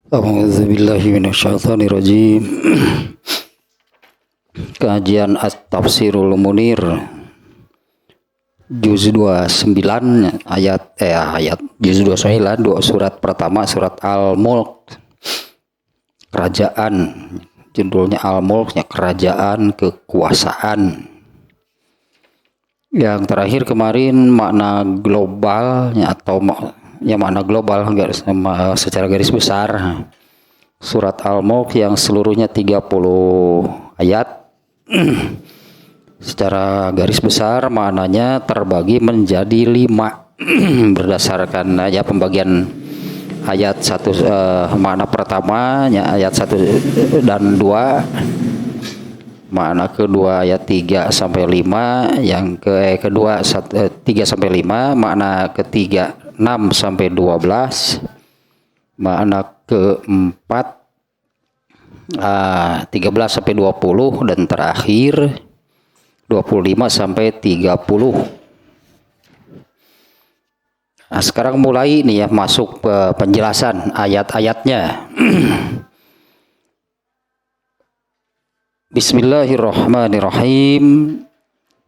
A'udzubillahi minasyaitonirrajim. Kajian At-Tafsirul Munir juz 29 ayat juz 29 surat pertama surat Al-Mulk, kerajaan. Judulnya Al-Mulknya kerajaan, kekuasaan. Yang terakhir kemarin makna globalnya atau makna global secara garis besar surat Al-Mulk yang seluruhnya 30 ayat. Secara garis besar maknanya terbagi menjadi 5 berdasarkan pembagian ayat 1, makna pertamanya ayat 1 dan 2, makna kedua ayat 3 sampai 5, yang kedua 3 sampai 5, makna ketiga 6 sampai 12, makna keempat 13 sampai 20, dan terakhir 25 sampai 30. Nah, sekarang mulai nih masuk ke penjelasan ayat-ayatnya. Bismillahirrahmanirrahim.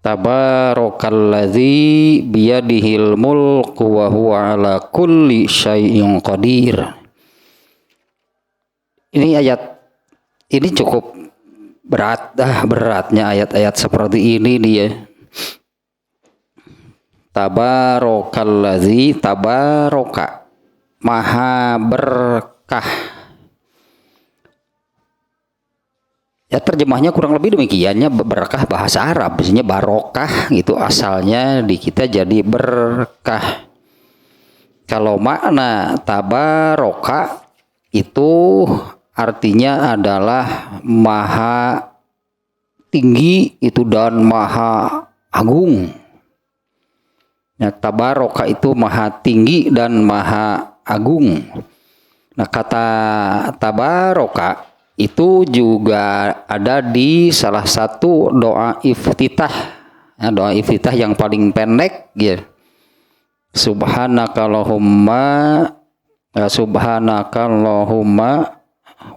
Tabarakalladzi biyadihil mulku wa huwa ala kulli syai'in qadir. Ini ayat ini cukup beratnya ayat-ayat seperti ini dia. Tabarakalladzi, tabaraka maha berkah. Ya terjemahnya kurang lebih demikiannya, berkah bahasa Arab, biasanya barokah gitu asalnya di kita jadi berkah. Kalau makna tabaroka itu artinya adalah maha tinggi itu dan maha agung. Ya, tabaroka itu maha tinggi dan maha agung. Nah, kata tabaroka itu juga ada di salah satu doa iftitah, doa iftitah yang paling pendek ya. Subhanakallahumma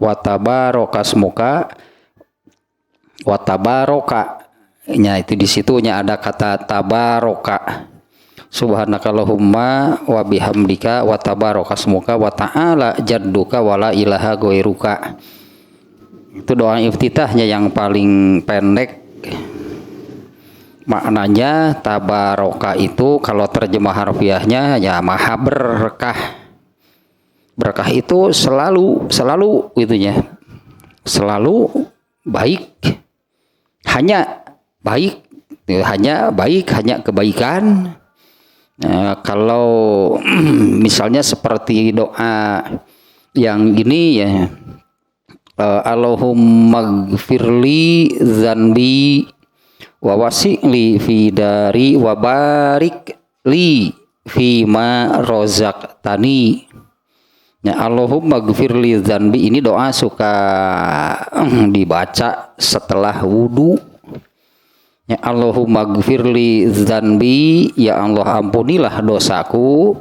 wa tabarakasmuka wa tabaraka. Nya itu di situnya ada kata tabaraka. Subhanakallahumma wa bihamdika wa tabarakasmuka wa ta'ala jadduka wa la ilaha ghairuka. Itu doa iftitahnya yang paling pendek. Maknanya tabaroka itu kalau terjemah harfiahnya ya maha berkah. Berkah itu selalu itunya. Selalu baik. Hanya baik, hanya kebaikan. Nah, kalau misalnya seperti doa yang gini ya, Allahumma gfirli zanbi wa wasi'li fi dari wa barik li fima rozaqtani. Ya, Allahumma gfirli zanbi ini doa suka dibaca setelah wudu. Ya, Allahumma gfirli zanbi, ya Allah ampunilah dosaku.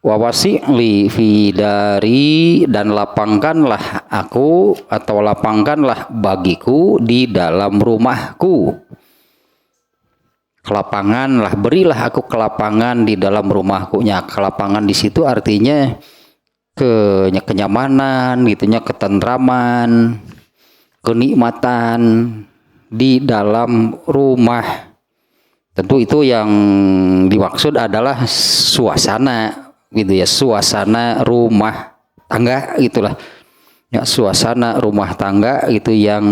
Wa wasi'li fi dari, dan lapangkanlah aku atau lapangkanlah bagiku di dalam rumahku. Kelapanganlah, berilah aku kelapangan di dalam rumahku. Ya, kelapangan di situ artinya kenyamanan gitunya, ketentraman, kenikmatan di dalam rumah. Tentu itu yang dimaksud adalah suasana gitu ya, suasana rumah tangga gitulah ya, suasana rumah tangga gitu yang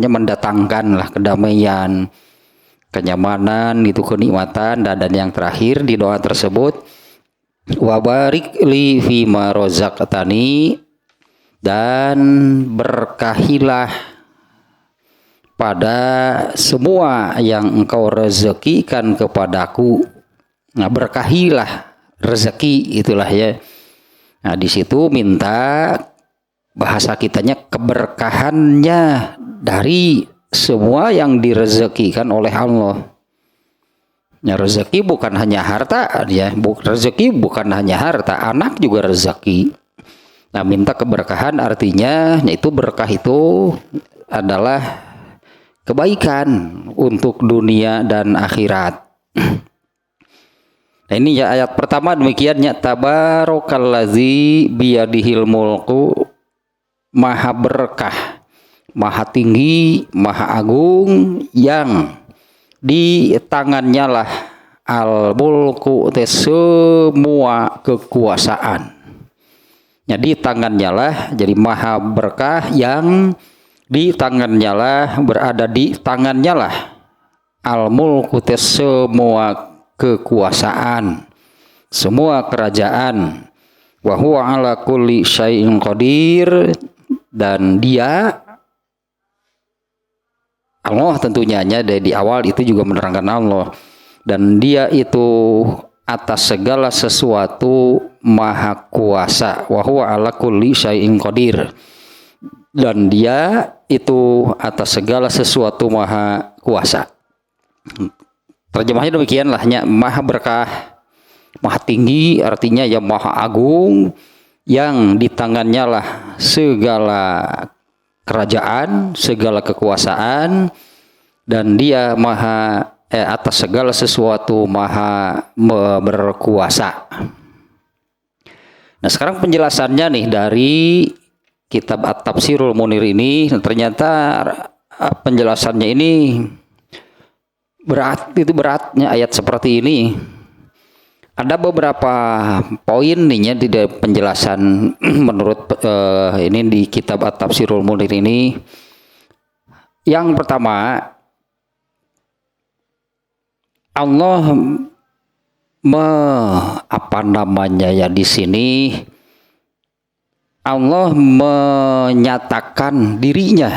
mendatangkan lah kedamaian, kenyamanan gitu, kenikmatan. Dan yang terakhir di doa tersebut, wa barik li fima rozaqtani, dan berkahilah pada semua yang engkau rezekikan kepadaku. Nah, berkahilah rezeki itulah ya. Nah, di situ minta bahasa kitanya keberkahannya dari semua yang direzekikan oleh Allah. Ya, rezeki bukan hanya harta, ya. Rezeki bukan hanya harta, anak juga rezeki. Nah, minta keberkahan artinya, yaitu berkah itu adalah kebaikan untuk dunia dan akhirat. Nah, ini ya ayat pertama demikiannya, tabarakallazi biyadihil mulku, maha berkah, maha tinggi, maha agung, yang di tangannya lah al-mulku, semua kekuasaan. Jadi tangannya lah, jadi maha berkah yang di tangannya lah, berada di tangannya lah al-mulku, semua kekuasaan, semua kerajaan. Wa huwa ala kulli syai'in qadir, dan dia Allah tentunya dari awal itu juga menerangkan Allah, dan dia itu atas segala sesuatu maha kuasa. Wa huwa ala kulli syai'in qadir, dan dia itu atas segala sesuatu maha kuasa. Terjemahnya demikianlah, maha berkah, maha tinggi artinya ya maha agung, yang di tangannya lah segala kerajaan, segala kekuasaan, dan dia maha atas segala sesuatu maha berkuasa. Nah, sekarang penjelasannya nih dari kitab At-Tafsirul Munir ini, ternyata penjelasannya ini beratnya ayat seperti ini. Ada beberapa poin nih di penjelasan menurut ini di kitab At-Tafsirul Munir ini. Yang pertama, Allah di sini Allah menyatakan dirinya.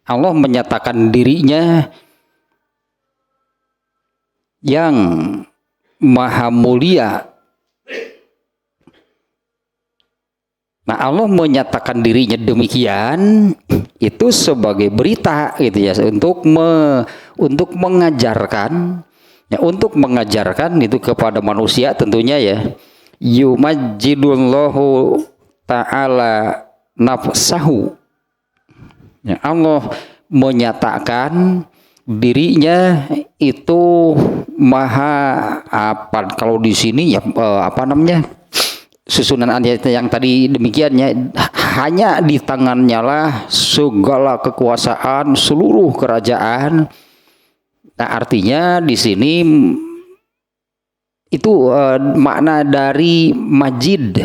Allah menyatakan dirinya yang maha mulia. Nah, Allah menyatakan dirinya demikian itu sebagai berita gitu ya, untuk mengajarkan ya, untuk mengajarkan itu kepada manusia tentunya ya. Yumajjidullahu ta'ala nafsahu. Ya, Allah menyatakan dirinya itu maha kalau di sini ya susunan ayat yang tadi demikiannya, hanya di tangannya lah segala kekuasaan, seluruh kerajaan. Nah, artinya di sini itu makna dari majid.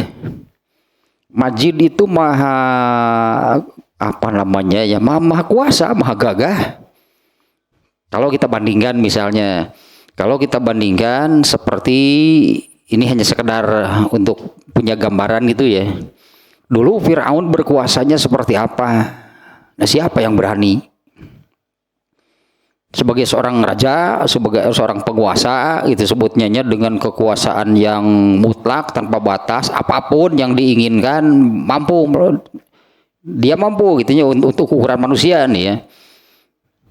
Majid itu maha maha kuasa, maha gagah. Kalau kita bandingkan misalnya, seperti ini hanya sekedar untuk punya gambaran gitu ya. Dulu Fir'aun berkuasanya seperti apa? Nah, siapa yang berani? Sebagai seorang raja, sebagai seorang penguasa, itu sebutnya dengan kekuasaan yang mutlak tanpa batas, apapun yang diinginkan dia mampu gitu ya, untuk ukuran manusia nih ya.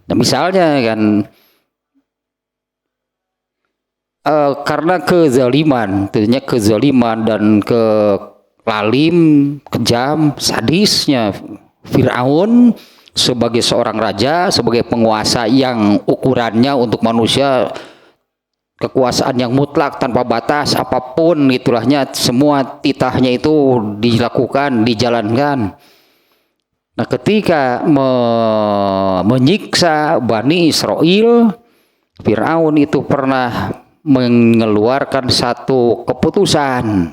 Nah, misalnya kan karena kezaliman dan kejam, sadisnya Fir'aun sebagai seorang raja, sebagai penguasa yang ukurannya untuk manusia kekuasaan yang mutlak tanpa batas, apapun itulahnya, semua titahnya itu dilakukan, dijalankan. Nah, ketika menyiksa Bani Israel, Fir'aun itu pernah mengeluarkan satu keputusan,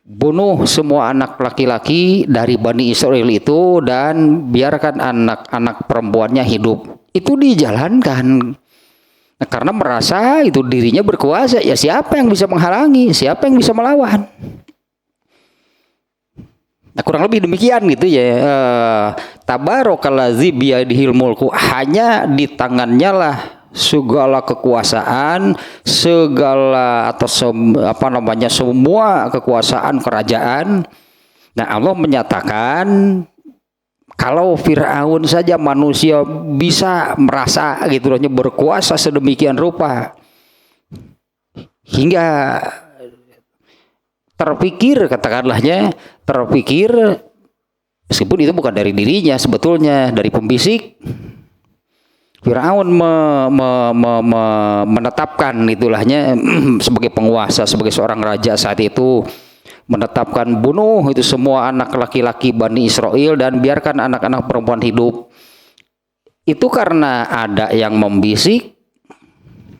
bunuh semua anak laki-laki dari Bani Israel itu dan biarkan anak-anak perempuannya hidup. Itu dijalankan. Nah, karena merasa itu dirinya berkuasa, ya siapa yang bisa menghalangi, siapa yang bisa melawan. Nah, kurang lebih demikian gitu ya. Tabarakallazi biyadihil mulku, hanya di tangannya lah segala kekuasaan, semua kekuasaan kerajaan. Nah, Allah menyatakan Kalau Fir'aun saja manusia bisa merasa gitu loh, berkuasa sedemikian rupa hingga terpikir, katakanlahnya terpikir, meskipun itu bukan dari dirinya, sebetulnya dari pembisik. Firaun menetapkan itulahnya sebagai penguasa, sebagai seorang raja saat itu, menetapkan bunuh itu semua anak laki-laki Bani Israel dan biarkan anak-anak perempuan hidup. Itu karena ada yang membisik,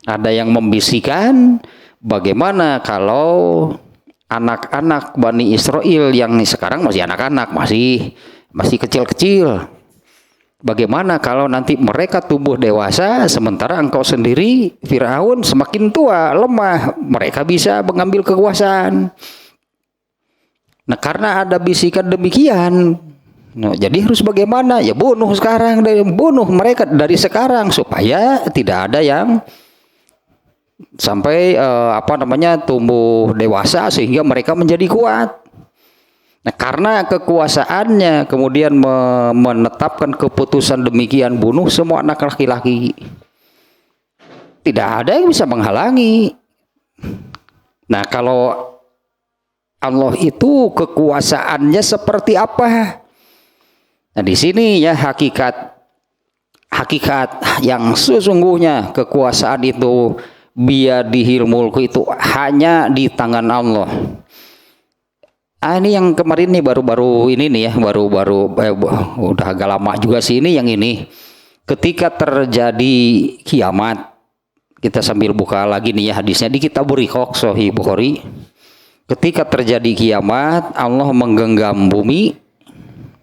ada yang membisikkan, bagaimana kalau anak-anak Bani Israel yang sekarang masih anak-anak, masih kecil-kecil, bagaimana kalau nanti mereka tumbuh dewasa sementara engkau sendiri Firaun semakin tua, lemah, mereka bisa mengambil kekuasaan. Nah, karena ada bisikan demikian, nah, jadi harus bagaimana? Ya bunuh sekarang, bunuh mereka dari sekarang supaya tidak ada yang sampai tumbuh dewasa sehingga mereka menjadi kuat. Nah, karena kekuasaannya kemudian menetapkan keputusan demikian, bunuh semua anak laki-laki. Tidak ada yang bisa menghalangi. Nah, kalau Allah itu kekuasaannya seperti apa? Nah, di sini ya hakikat yang sesungguhnya kekuasaan itu biyadihil mulku itu hanya di tangan Allah. Ini yang kemarin nih baru-baru ini nih ya, udah agak lama juga sih ini yang ini. Ketika terjadi kiamat, kita sambil buka lagi nih ya hadisnya di kitab Riqaq Sahih Bukhari. Ketika terjadi kiamat, Allah menggenggam bumi.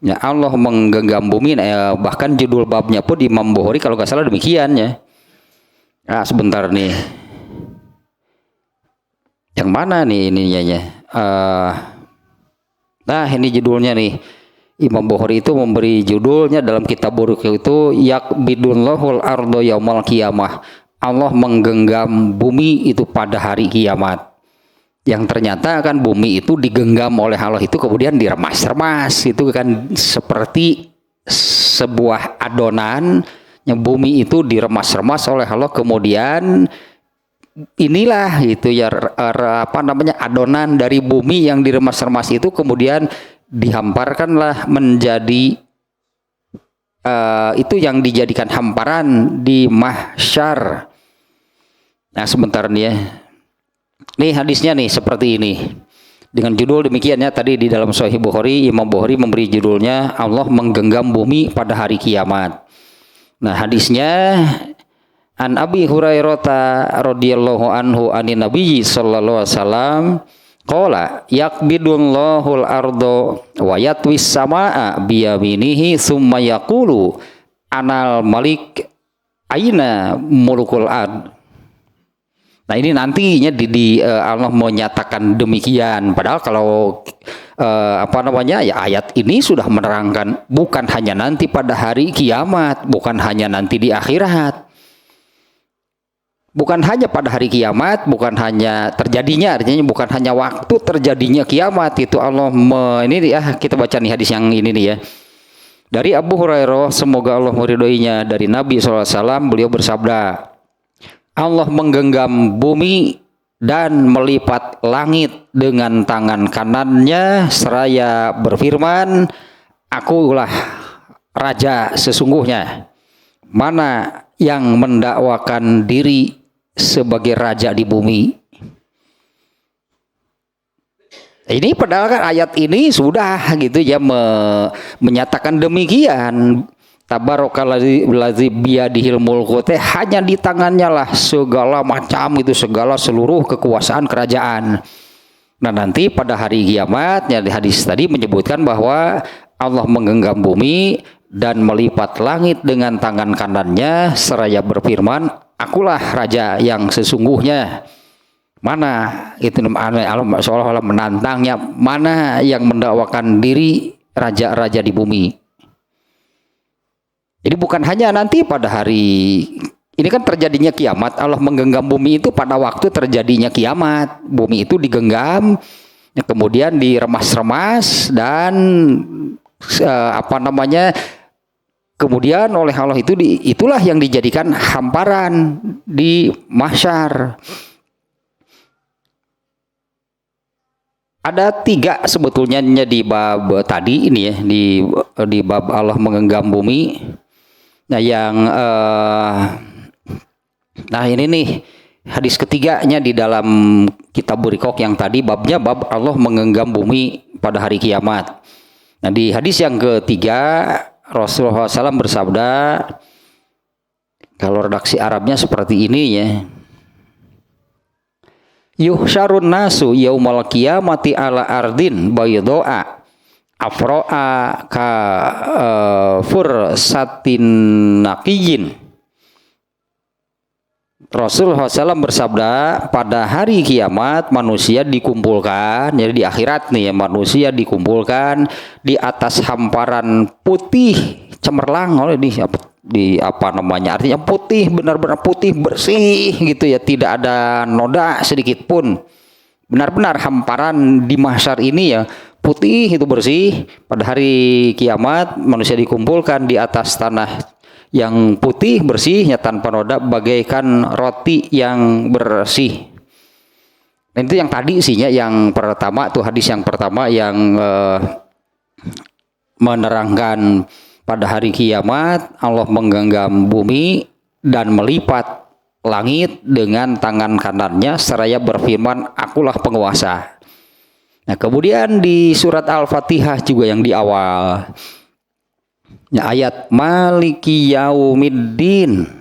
Ya, Allah menggenggam bumi, bahkan judul babnya pun di Imam Bukhari kalau nggak salah demikian ya. Nah, sebentar nih. Yang mana nih ininya ya? Nah, ini judulnya nih. Imam Bukhari itu memberi judulnya dalam kitab Riqaq itu Yakbidullahul ardo yaumal qiyamah. Allah menggenggam bumi itu pada hari kiamat. Yang ternyata kan bumi itu digenggam oleh Allah itu kemudian diremas-remas, itu kan seperti sebuah adonan yang bumi itu diremas-remas oleh Allah, kemudian inilah itu ya adonan dari bumi yang diremas-remas itu kemudian dihamparkanlah menjadi itu yang dijadikan hamparan di mahsyar. Nah, sebentar nih ya. Nih hadisnya nih seperti ini. Dengan judul demikiannya tadi di dalam Sahih Bukhari, Imam Bukhari memberi judulnya Allah menggenggam bumi pada hari kiamat. Nah, hadisnya An Abi Hurairah radhiyallahu anhu anin Nabi sallallahu alaihi wasallam qala yakbidullahul ardo wa yatwis samaa biyaminihi summa yaqulu anal malik aina mulukul ard. Nah, ini nantinya Allah menyatakan demikian. Padahal kalau ya ayat ini sudah menerangkan bukan hanya nanti pada hari kiamat, bukan hanya nanti di akhirat. Bukan hanya pada hari kiamat, bukan hanya terjadinya, artinya bukan hanya waktu terjadinya kiamat itu Allah ini ya, kita baca nih hadis yang ini nih ya. Dari Abu Hurairah, semoga Allah meridhoinya, dari Nabi SAW, beliau bersabda, Allah menggenggam bumi dan melipat langit dengan tangan kanannya seraya berfirman, Akulah raja sesungguhnya. Mana yang mendakwakan diri sebagai raja di bumi? Ini padahal kan ayat ini sudah gitu ya menyatakan demikian. Tabarakallazi biyadihil mulku, hanya di tangannya lah segala macam itu, segala seluruh kekuasaan kerajaan. Nah, nanti pada hari kiamat ya, di hadis tadi menyebutkan bahwa Allah menggenggam bumi dan melipat langit dengan tangan kanannya seraya berfirman, Akulah raja yang sesungguhnya. Mana itu Allah seolah-olah menantangnya, mana yang mendakwakan diri raja-raja di bumi. Jadi bukan hanya nanti pada hari ini kan terjadinya kiamat, Allah menggenggam bumi itu pada waktu terjadinya kiamat. Bumi itu digenggam, kemudian diremas-remas dan apa namanya, kemudian oleh Allah itu itulah yang dijadikan hamparan di mahsyar. Ada 3 sebetulnya di bab tadi ini ya, di bab Allah menggenggam bumi. Nah yang nah ini nih hadis ketiganya di dalam kitab Burikok yang tadi, babnya bab Allah menggenggam bumi pada hari kiamat. Nah di hadis yang ketiga Rasulullah SAW bersabda, kalau redaksi Arabnya seperti ini ya, yuhsyarun nasu yaumal qiyamati ala ardin baydoa afro'a ka fursatin naqiyin. Rasulullah SAW bersabda, pada hari kiamat manusia dikumpulkan, jadi di akhirat nih ya, manusia dikumpulkan di atas hamparan putih cemerlang oleh di apa namanya, artinya putih, benar-benar putih bersih gitu ya, tidak ada noda sedikit pun. Benar-benar hamparan di mahsyar ini ya putih itu bersih. Pada hari kiamat manusia dikumpulkan di atas tanah yang putih bersihnya tanpa noda bagaikan roti yang bersih. Dan itu yang tadi isinya, yang pertama tuh hadis yang pertama yang menerangkan pada hari kiamat Allah menggenggam bumi dan melipat langit dengan tangan kanannya seraya berfirman, akulah penguasa. Nah kemudian di surat Al-Fatihah juga yang di awal ya, ayat Maliki Yaumiddin.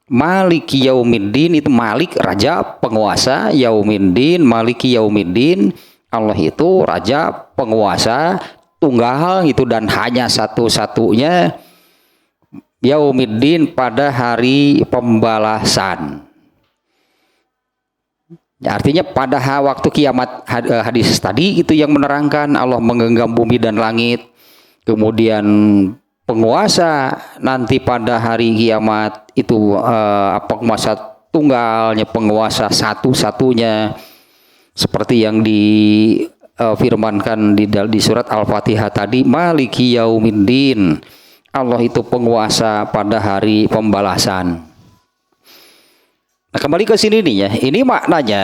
Maliki Yaumiddin itu Malik raja penguasa, Yaumiddin Maliki Yaumiddin, Allah itu raja penguasa tunggal itu dan hanya satu-satunya, Yaumiddin pada hari pembalasan. Ya, artinya pada waktu kiamat, hadis tadi itu yang menerangkan Allah menggenggam bumi dan langit. Kemudian penguasa nanti pada hari kiamat itu penguasa tunggalnya, penguasa satu-satunya, seperti yang difirmankan di surat Al-Fatihah tadi, Maliki Yaumiddin, Allah itu penguasa pada hari pembalasan. Nah kembali ke sini nih ya, ini maknanya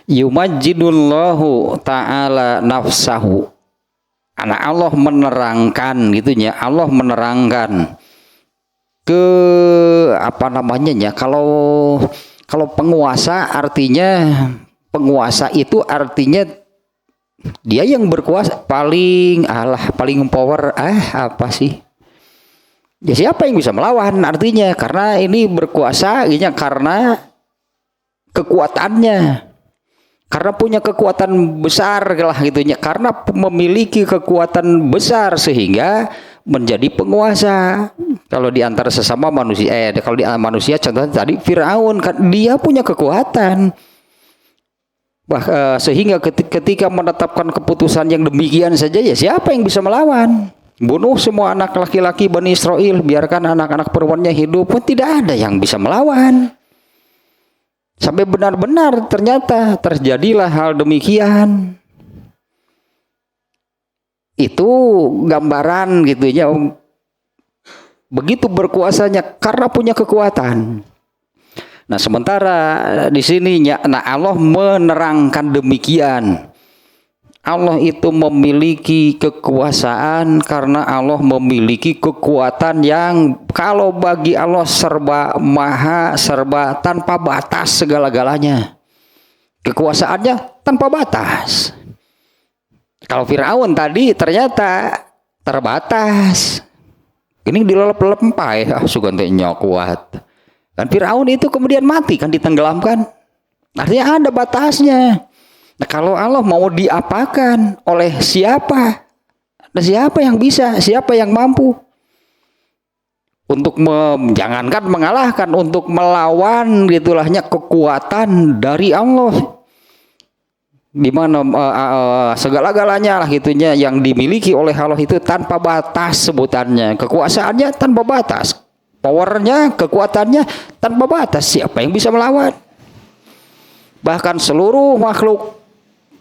yumajjidullahu ta'ala nafsahu. Anak Allah menerangkan gitunya, Allah menerangkan ke apa namanya ya, kalau penguasa artinya, penguasa itu artinya dia yang berkuasa, paling power, apa sih ya, siapa yang bisa melawan artinya, karena ini berkuasa karena kekuatannya, karena punya kekuatan besar lah gitunya, karena memiliki kekuatan besar sehingga menjadi penguasa. Kalau di antara sesama manusia, kalau di manusia contohnya tadi Firaun, kan dia punya kekuatan, sehingga ketika menetapkan keputusan yang demikian saja ya, siapa yang bisa melawan? Bunuh semua anak laki-laki Bani Israel, biarkan anak-anak perempuannya hidup, pun tidak ada yang bisa melawan. Sampai benar-benar ternyata terjadilah hal demikian. Itu gambaran gitu ya, begitu berkuasanya karena punya kekuatan. Nah sementara di sini nah Allah menerangkan demikian. Allah itu memiliki kekuasaan karena Allah memiliki kekuatan yang kalau bagi Allah serba maha, serba tanpa batas segala-galanya. Kekuasaannya tanpa batas. Kalau Firaun tadi ternyata terbatas. Ini dilelep-lelep empai, sugantenya kuat. Dan Firaun itu kemudian mati kan, ditenggelamkan. Artinya ada batasnya. Nah kalau Allah mau diapakan oleh siapa? Nah, siapa yang bisa? Siapa yang mampu? Untuk jangankan mengalahkan, untuk melawan gitulahnya kekuatan dari Allah. Di mana segala-galanya lah gitunya yang dimiliki oleh Allah itu tanpa batas sebutannya. Kekuasaannya tanpa batas. Powernya, kekuatannya tanpa batas. Siapa yang bisa melawan? Bahkan seluruh makhluk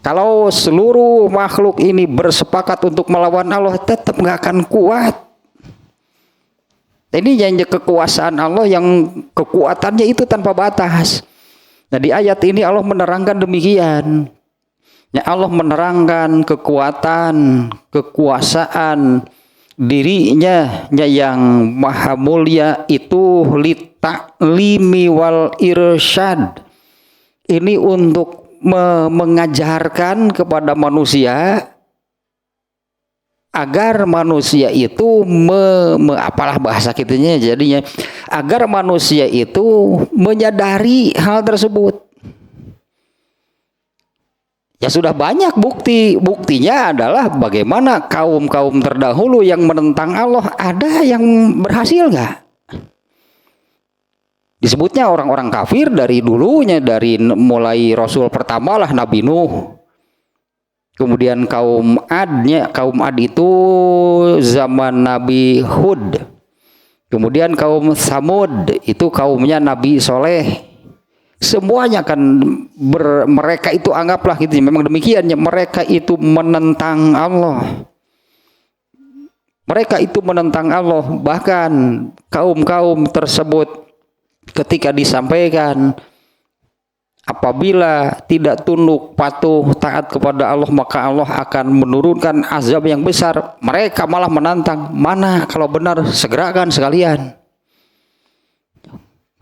Kalau seluruh makhluk ini bersepakat untuk melawan Allah, tetap nggak akan kuat. Ini yang kekuasaan Allah yang kekuatannya itu tanpa batas. Nah di ayat ini Allah menerangkan demikian. Ya, Allah menerangkan kekuatan, kekuasaan dirinya yang maha mulia itu litaklimi wal irsyad. Ini untuk mengajarkan kepada manusia agar manusia itu apalah bahasa kitanya jadinya, agar manusia itu menyadari hal tersebut. Ya sudah banyak buktinya adalah bagaimana kaum-kaum terdahulu yang menentang Allah, ada yang berhasil nggak? Disebutnya orang-orang kafir dari dulunya, dari mulai Rasul pertama lah Nabi Nuh. Kemudian kaum Ad itu zaman Nabi Hud. Kemudian kaum Samud itu kaumnya Nabi Soleh. Semuanya kan mereka itu anggaplah gitu, memang demikian ya, mereka itu menentang Allah. Mereka itu menentang Allah, bahkan kaum-kaum tersebut ketika disampaikan apabila tidak tunduk patuh taat kepada Allah, maka Allah akan menurunkan azab yang besar. Mereka malah menantang, mana kalau benar segerakan sekalian.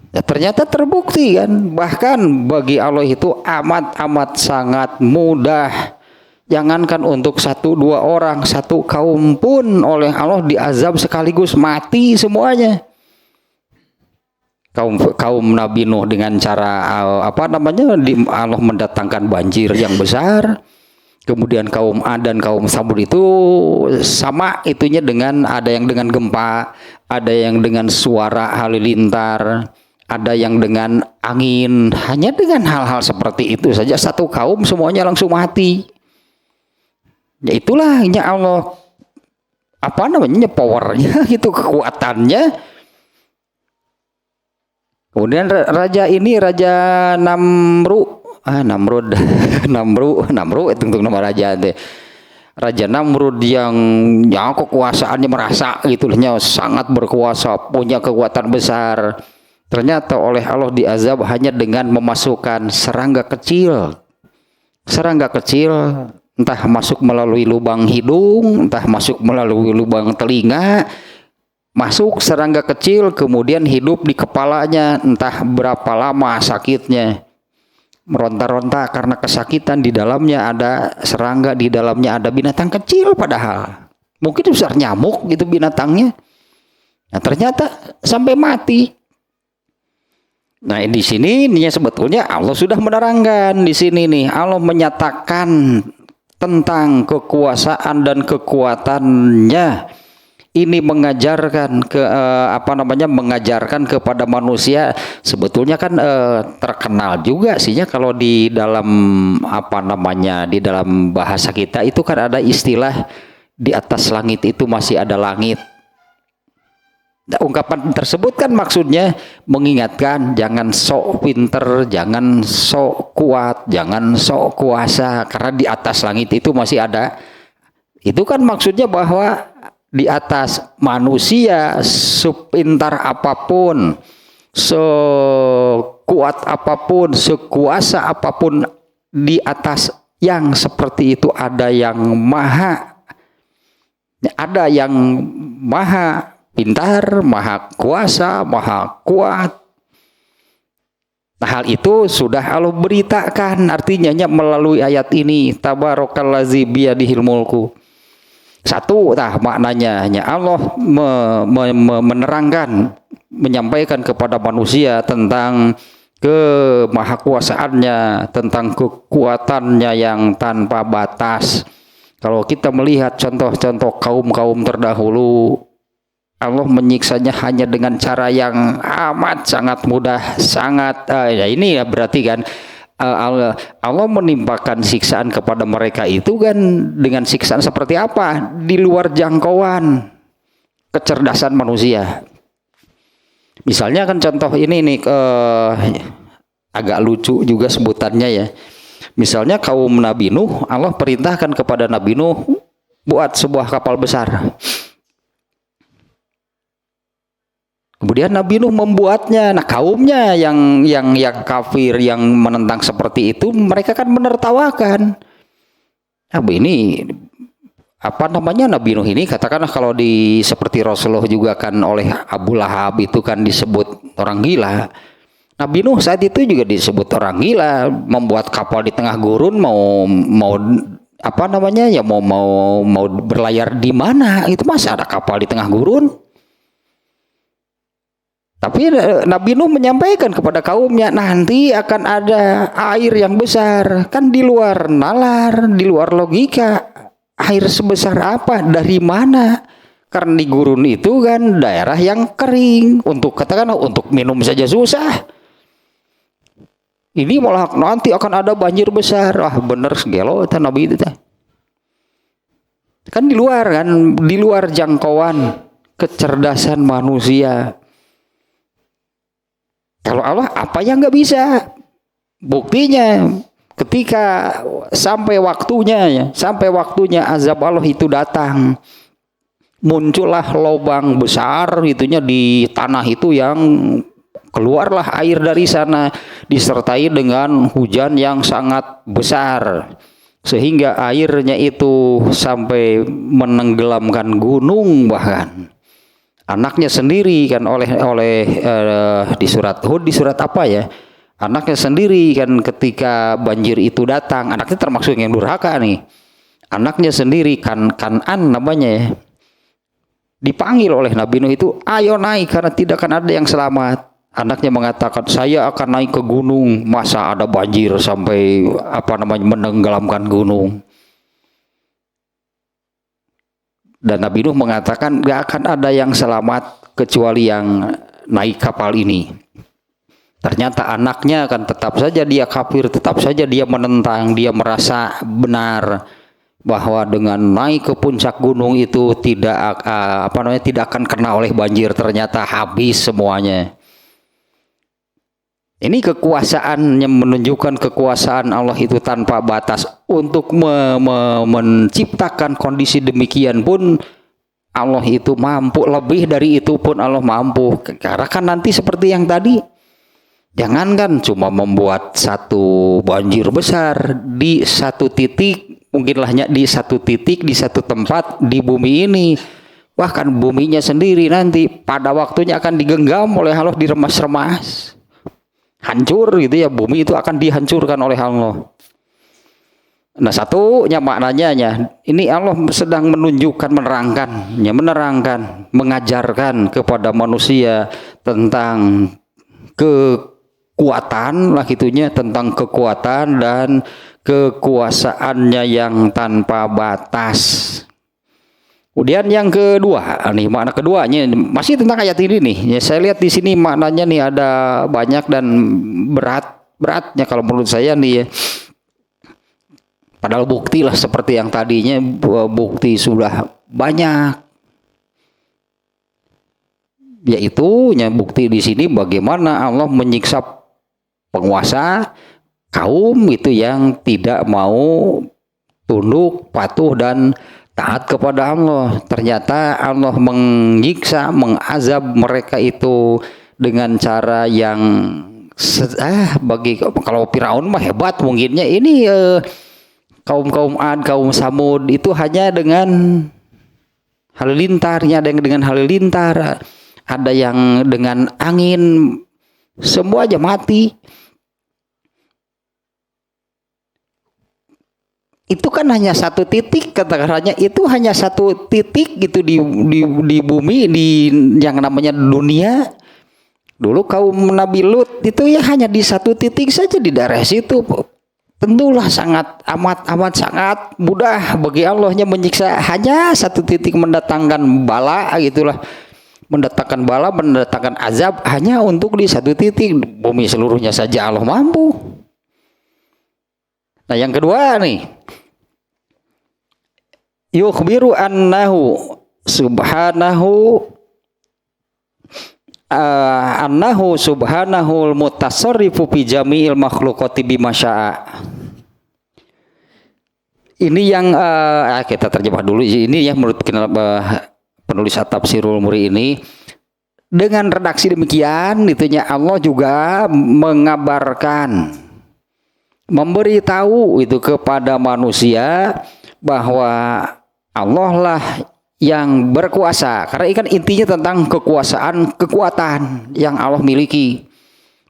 Ya, ternyata terbukti kan, bahkan bagi Allah itu amat sangat mudah. Jangankan untuk 1-2 orang, satu kaum pun oleh Allah diazab sekaligus mati semuanya. Kaum Nabi Nuh dengan cara Allah mendatangkan banjir yang besar. Kemudian kaum Ad dan kaum Samud itu sama itunya, dengan ada yang dengan gempa, ada yang dengan suara halilintar, ada yang dengan angin. Hanya dengan hal-hal seperti itu saja satu kaum semuanya langsung mati. Ya itulah ya Allah powernya gitu, kekuatannya. Kemudian raja Namrud itu untuk nama raja deh. Raja Namrud yang kekuasaannya merasa gitunya sangat berkuasa, punya kekuatan besar. Ternyata oleh Allah diazab hanya dengan memasukkan serangga kecil, entah masuk melalui lubang hidung, entah masuk melalui lubang telinga. Masuk serangga kecil, kemudian hidup di kepalanya, entah berapa lama sakitnya, meronta-ronta karena kesakitan. Di dalamnya ada serangga, di dalamnya ada binatang kecil, padahal mungkin besar nyamuk gitu binatangnya. Nah, ternyata sampai mati. Nah di sini sebetulnya Allah sudah menerangkan di sini nih, Allah menyatakan tentang kekuasaan dan kekuatannya. Ini mengajarkan mengajarkan kepada manusia. Sebetulnya kan terkenal juga sihnya kalau di dalam di dalam bahasa kita itu kan ada istilah di atas langit itu masih ada langit. Nah, ungkapan tersebut kan maksudnya mengingatkan jangan sok pinter, jangan sok kuat, jangan sok kuasa, karena di atas langit itu masih ada. Itu kan maksudnya bahwa di atas manusia, sepintar apapun, sekuat apapun, sekuasa apapun, di atas yang seperti itu ada yang maha pintar, maha kuasa, maha kuat. Nah, hal itu sudah Allah beritakan, artinya melalui ayat ini, tabarakallazi biyadihil mulku. Satu, maknanya Allah menerangkan, menyampaikan kepada manusia tentang kemahakuasaannya, tentang kekuatannya yang tanpa batas. Kalau kita melihat contoh-contoh kaum-kaum terdahulu, Allah menyiksanya hanya dengan cara yang amat sangat mudah, ini ya berarti kan Allah menimpakan siksaan kepada mereka itu kan dengan siksaan seperti apa? Di luar jangkauan kecerdasan manusia. Misalnya kan contoh ini nih agak lucu juga sebutannya ya. Misalnya kaum Nabi Nuh, Allah perintahkan kepada Nabi Nuh buat sebuah kapal besar. Kemudian Nabi Nuh membuatnya. Nah, kaumnya yang kafir, yang menentang seperti itu, mereka kan menertawakan. Nah, ini apa namanya, Nabi Nuh ini katakanlah kalau seperti Rasulullah juga kan oleh Abu Lahab itu kan disebut orang gila. Nabi Nuh saat itu juga disebut orang gila, membuat kapal di tengah gurun, mau apa namanya ya, mau berlayar di mana, itu masa ada kapal di tengah gurun. Tapi Nabi Nuh menyampaikan kepada kaumnya, nanti akan ada air yang besar, kan di luar nalar, di luar logika. Air sebesar apa, dari mana? Karena di gurun itu kan daerah yang kering, untuk katakanlah untuk minum saja susah. Ini malah nanti akan ada banjir besar. Wah, bener segelo itu Nabi itu teh. Kan di luar jangkauan kecerdasan manusia. Kalau Allah apa yang nggak bisa? Buktinya ketika sampai waktunya azab Allah itu datang, muncullah lubang besar itunya di tanah itu, yang keluarlah air dari sana disertai dengan hujan yang sangat besar sehingga airnya itu sampai menenggelamkan gunung. Bahkan anaknya sendiri kan di surat Hud, di surat apa ya, anaknya sendiri kan ketika banjir itu datang, anaknya termasuk yang durhaka nih, anaknya sendiri Kanan namanya ya, dipanggil oleh Nabi Nuh itu, ayo naik karena tidak akan ada yang selamat. Anaknya mengatakan, saya akan naik ke gunung, masa ada banjir sampai menenggelamkan gunung. Dan Nabi Nuh mengatakan gak akan ada yang selamat kecuali yang naik kapal ini. Ternyata anaknya kan tetap saja dia kafir, tetap saja dia menentang, dia merasa benar bahwa dengan naik ke puncak gunung itu tidak akan kena oleh banjir. Ternyata habis semuanya. Ini kekuasaan yang menunjukkan kekuasaan Allah itu tanpa batas. Untuk menciptakan kondisi demikian pun Allah itu mampu, lebih dari itu pun Allah mampu. Karena kan nanti seperti yang tadi, jangankan cuma membuat satu banjir besar di satu titik, mungkinlah hanya di satu titik, di satu tempat di bumi ini, bahkan buminya sendiri nanti pada waktunya akan digenggam oleh Allah, diremas-remas, hancur gitu ya, bumi itu akan dihancurkan oleh Allah. Nah, satunya maknanya ini Allah sedang menunjukkan, menerangkan, mengajarkan kepada manusia tentang kekuatan lah gitunya, tentang kekuatan dan kekuasaannya yang tanpa batas. Kemudian yang kedua, nih makna keduanya masih tentang ayat ini nih. Ya, saya lihat di sini maknanya nih ada banyak dan beratnya kalau menurut saya nih ya. Padahal bukti lah seperti yang tadinya, bukti sudah banyak. Yaitu bukti di sini bagaimana Allah menyiksa penguasa kaum itu yang tidak mau tunduk, patuh dan taat kepada Allah. Ternyata Allah menyiksa, mengazab mereka itu dengan cara yang bagi kalau Firaun mah hebat mungkinnya, ini kaum Ad, kaum Samud itu hanya dengan halilintarnya, ada yang dengan halilintar, ada yang dengan angin, semua aja mati. Itu kan hanya satu titik, katakannya itu hanya satu titik gitu di bumi, di yang namanya dunia. Dulu kaum Nabi Lut itu ya hanya di satu titik saja di daerah situ. Tentulah amat sangat mudah bagi Allahnya menyiksa, hanya satu titik mendatangkan bala gitulah. Mendatangkan bala, mendatangkan azab hanya untuk di satu titik. Bumi seluruhnya saja Allah mampu. Nah, yang kedua nih, yukhbiru annahu subhanahul mutasarrifu fi jami'il makhluqati bima syaa. Ini yang kita terjemah dulu. Ini ya menurut penulis At-Tafsirul Muri ini, dengan redaksi demikian itunya Allah juga mengabarkan, memberitahu itu kepada manusia bahwa Allah lah yang berkuasa. Karena ini kan intinya tentang kekuasaan, kekuatan yang Allah miliki.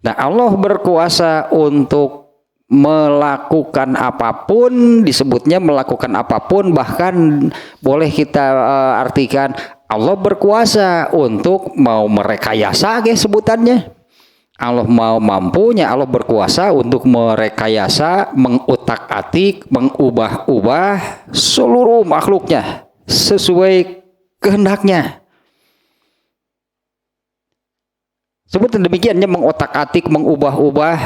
Nah, Allah berkuasa untuk melakukan apapun, disebutnya melakukan apapun, bahkan boleh kita artikan Allah berkuasa untuk mau merekayasa kayak sebutannya. Allah mau mampunya, Allah berkuasa untuk merekayasa, mengutak-atik, mengubah-ubah seluruh makhluknya sesuai kehendaknya. Sebutan demikiannya, mengotak-atik, mengubah-ubah,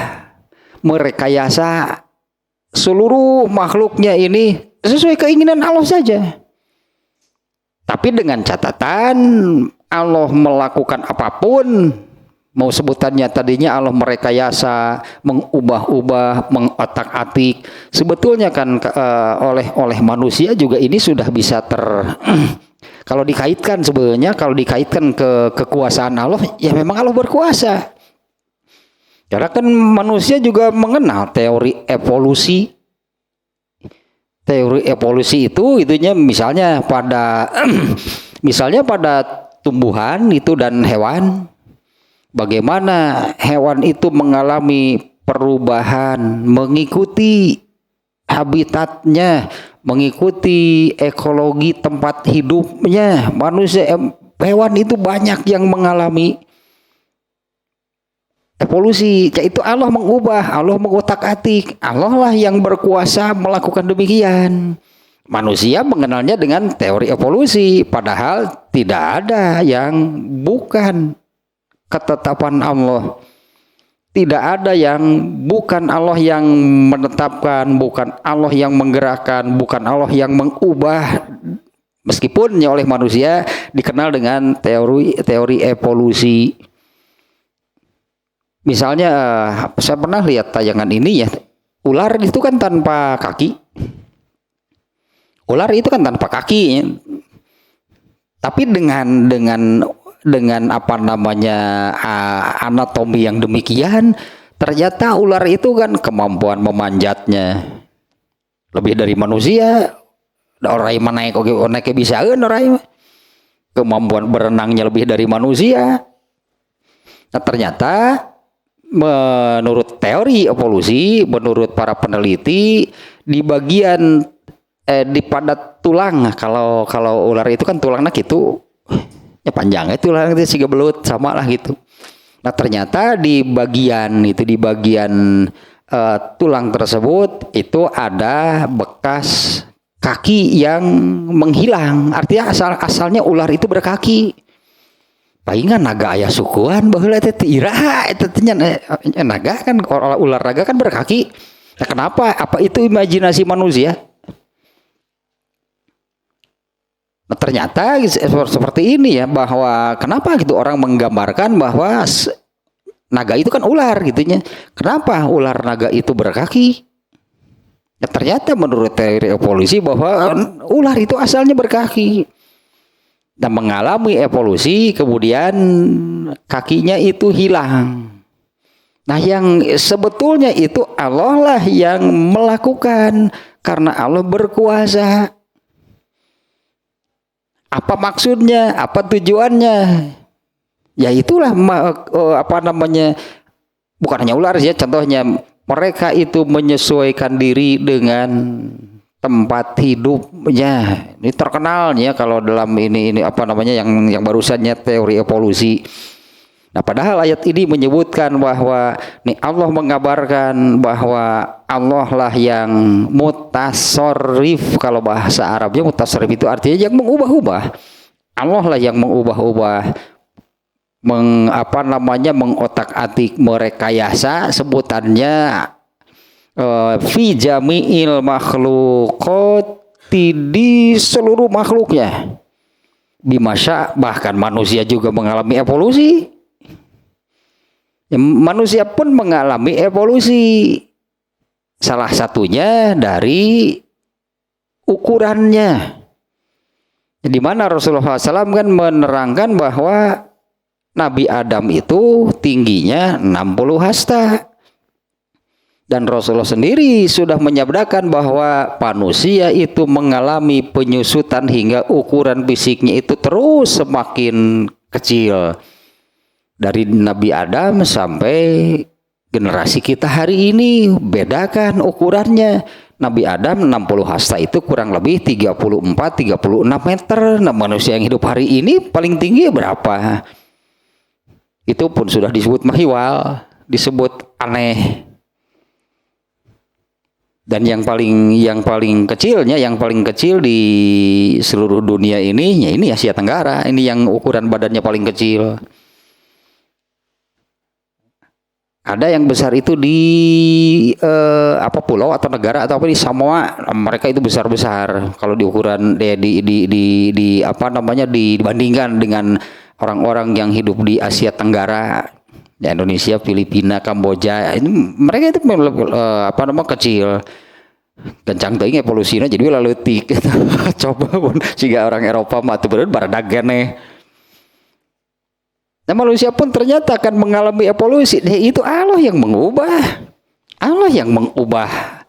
merekayasa seluruh makhluknya ini sesuai keinginan Allah saja. Tapi dengan catatan Allah melakukan apapun, mau sebutannya tadinya Allah merekayasa, mengubah-ubah, mengotak-atik. Sebetulnya kan oleh manusia juga ini sudah bisa kalau dikaitkan sebenarnya, kalau dikaitkan ke kekuasaan Allah, ya memang Allah berkuasa. Karena kan manusia juga mengenal teori evolusi. Teori evolusi itu itunya misalnya pada tumbuhan itu dan hewan. Bagaimana hewan itu mengalami perubahan mengikuti habitatnya, mengikuti ekologi tempat hidupnya. Manusia, hewan itu banyak yang mengalami evolusi. Itu Allah mengubah, Allah mengutak-atik. Allah lah yang berkuasa melakukan demikian. Manusia mengenalnya dengan teori evolusi, padahal tidak ada yang bukan ketetapan Allah. Tidak ada yang bukan Allah yang menetapkan, bukan Allah yang menggerakkan, bukan Allah yang mengubah. Meskipun oleh manusia dikenal dengan teori evolusi. Misalnya saya pernah lihat tayangan ini ya, ular itu kan tanpa kaki. Ular itu kan tanpa kaki ya. Tapi dengan apa namanya anatomi yang demikian, ternyata ular itu kan kemampuan memanjatnya lebih dari manusia. Orang yang naik bisa orang, kemampuan berenangnya lebih dari manusia. Nah, ternyata menurut teori evolusi, menurut para peneliti, di bagian di padat tulang, kalau ular itu kan tulangnya gitu, ya panjangnya tulang itu siga belut sama lah gitu. Nah, ternyata di bagian tulang tersebut itu ada bekas kaki yang menghilang. Artinya asalnya ular itu berkaki. Palingan naga aya sukuan baheula teh iraha eta teh naga kan, ular naga kan berkaki. Nah, kenapa? Apa itu imajinasi manusia? Nah, ternyata seperti ini ya, bahwa kenapa gitu orang menggambarkan bahwa naga itu kan ular gitunya. Kenapa ular naga itu berkaki? Nah, ternyata menurut teori evolusi bahwa ular itu asalnya berkaki. Dan mengalami evolusi, kemudian kakinya itu hilang. Nah, yang sebetulnya itu Allah lah yang melakukan, karena Allah berkuasa. Apa maksudnya? Apa tujuannya? Ya itulah bukan hanya ular ya, contohnya mereka itu menyesuaikan diri dengan tempat hidupnya. Ini terkenalnya kalau dalam ini yang barusannya teori evolusi. Nah, padahal ayat ini menyebutkan bahwa Allah mengabarkan bahwa Allah lah yang mutasarrif. Kalau bahasa Arabnya mutasarrif itu artinya yang mengubah-ubah. Allah lah yang mengubah-ubah, mengotak-atik, merekayasa, sebutannya fi jami'il makhluqati, di seluruh makhluknya. Bimasya, bahkan manusia juga mengalami evolusi. Manusia pun mengalami evolusi. Salah satunya dari ukurannya. Di mana Rasulullah SAW kan menerangkan bahwa Nabi Adam itu tingginya 60 hasta. Dan Rasulullah sendiri sudah menyabdakan bahwa manusia itu mengalami penyusutan hingga ukuran fisiknya itu terus semakin kecil. Dari Nabi Adam sampai generasi kita hari ini, bedakan ukurannya. Nabi Adam 60 hasta itu kurang lebih 34-36 meter. Nah, manusia yang hidup hari ini paling tinggi berapa? Itu pun sudah disebut mahiwal, disebut aneh. Dan yang paling kecil di seluruh dunia ini, ya ini Asia Tenggara. Ini yang ukuran badannya paling kecil. Ada yang besar itu di pulau atau negara atau apa di Samoa. Mereka itu besar-besar kalau di ukuran dibandingkan dengan orang-orang yang hidup di Asia Tenggara. Di Indonesia, Filipina, Kamboja, ini mereka itu kecil. Kencang teuing evolusinya jadi leutik gitu. Coba pun jika orang Eropa mah teu bener baradagane. Nah, manusia pun ternyata akan mengalami evolusi. Itu Allah yang mengubah. Allah yang mengubah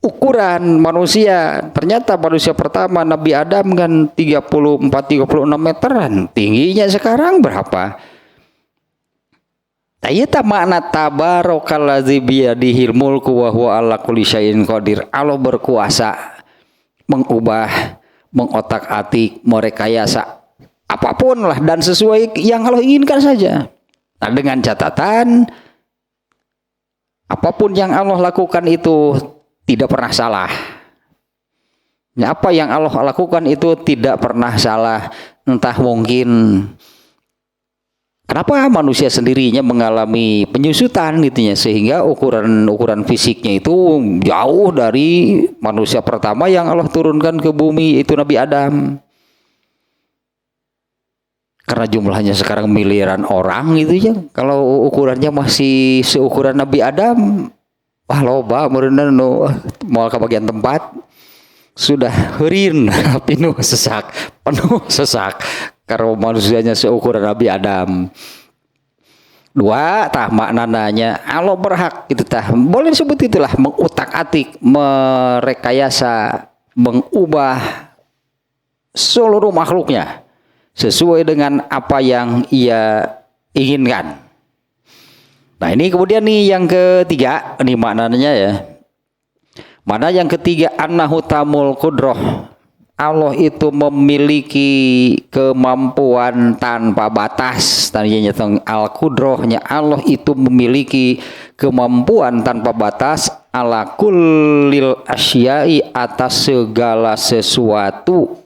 ukuran manusia. Ternyata manusia pertama Nabi Adam kan 34-36 meteran. Tingginya sekarang berapa? Ayat makna tabarakalladzi biyadihil mulku wa huwa ala kulli syai'in qadir. Allah berkuasa mengubah, mengotak-atik, merekayasa apapun lah dan sesuai yang Allah inginkan saja. Nah, dengan catatan apapun yang Allah lakukan itu tidak pernah salah. Nah, apa yang Allah lakukan itu tidak pernah salah. Entah mungkin kenapa manusia sendirinya mengalami penyusutan gitu ya, sehingga ukuran fisiknya itu jauh dari manusia pertama yang Allah turunkan ke bumi, itu Nabi Adam. Karena jumlahnya sekarang miliaran orang gitu ya. Kalau ukurannya masih seukuran Nabi Adam, wah loba meureunna nu moal ka bagian tempat sudah heurin penuh sesak. Kalau manusianya seukuran Nabi Adam. Dua, maknanya Allah berhak gitu boleh disebut itulah mengutak-atik, merekayasa, mengubah seluruh makhluknya sesuai dengan apa yang Ia inginkan. Nah, ini kemudian nih yang ketiga, ini maknanya ya. Mana yang ketiga, annahu tamul qudroh. Allah itu memiliki kemampuan tanpa batas. Tadinya al-qudrohnya Allah itu memiliki kemampuan tanpa batas ala kullil asyai atas segala sesuatu.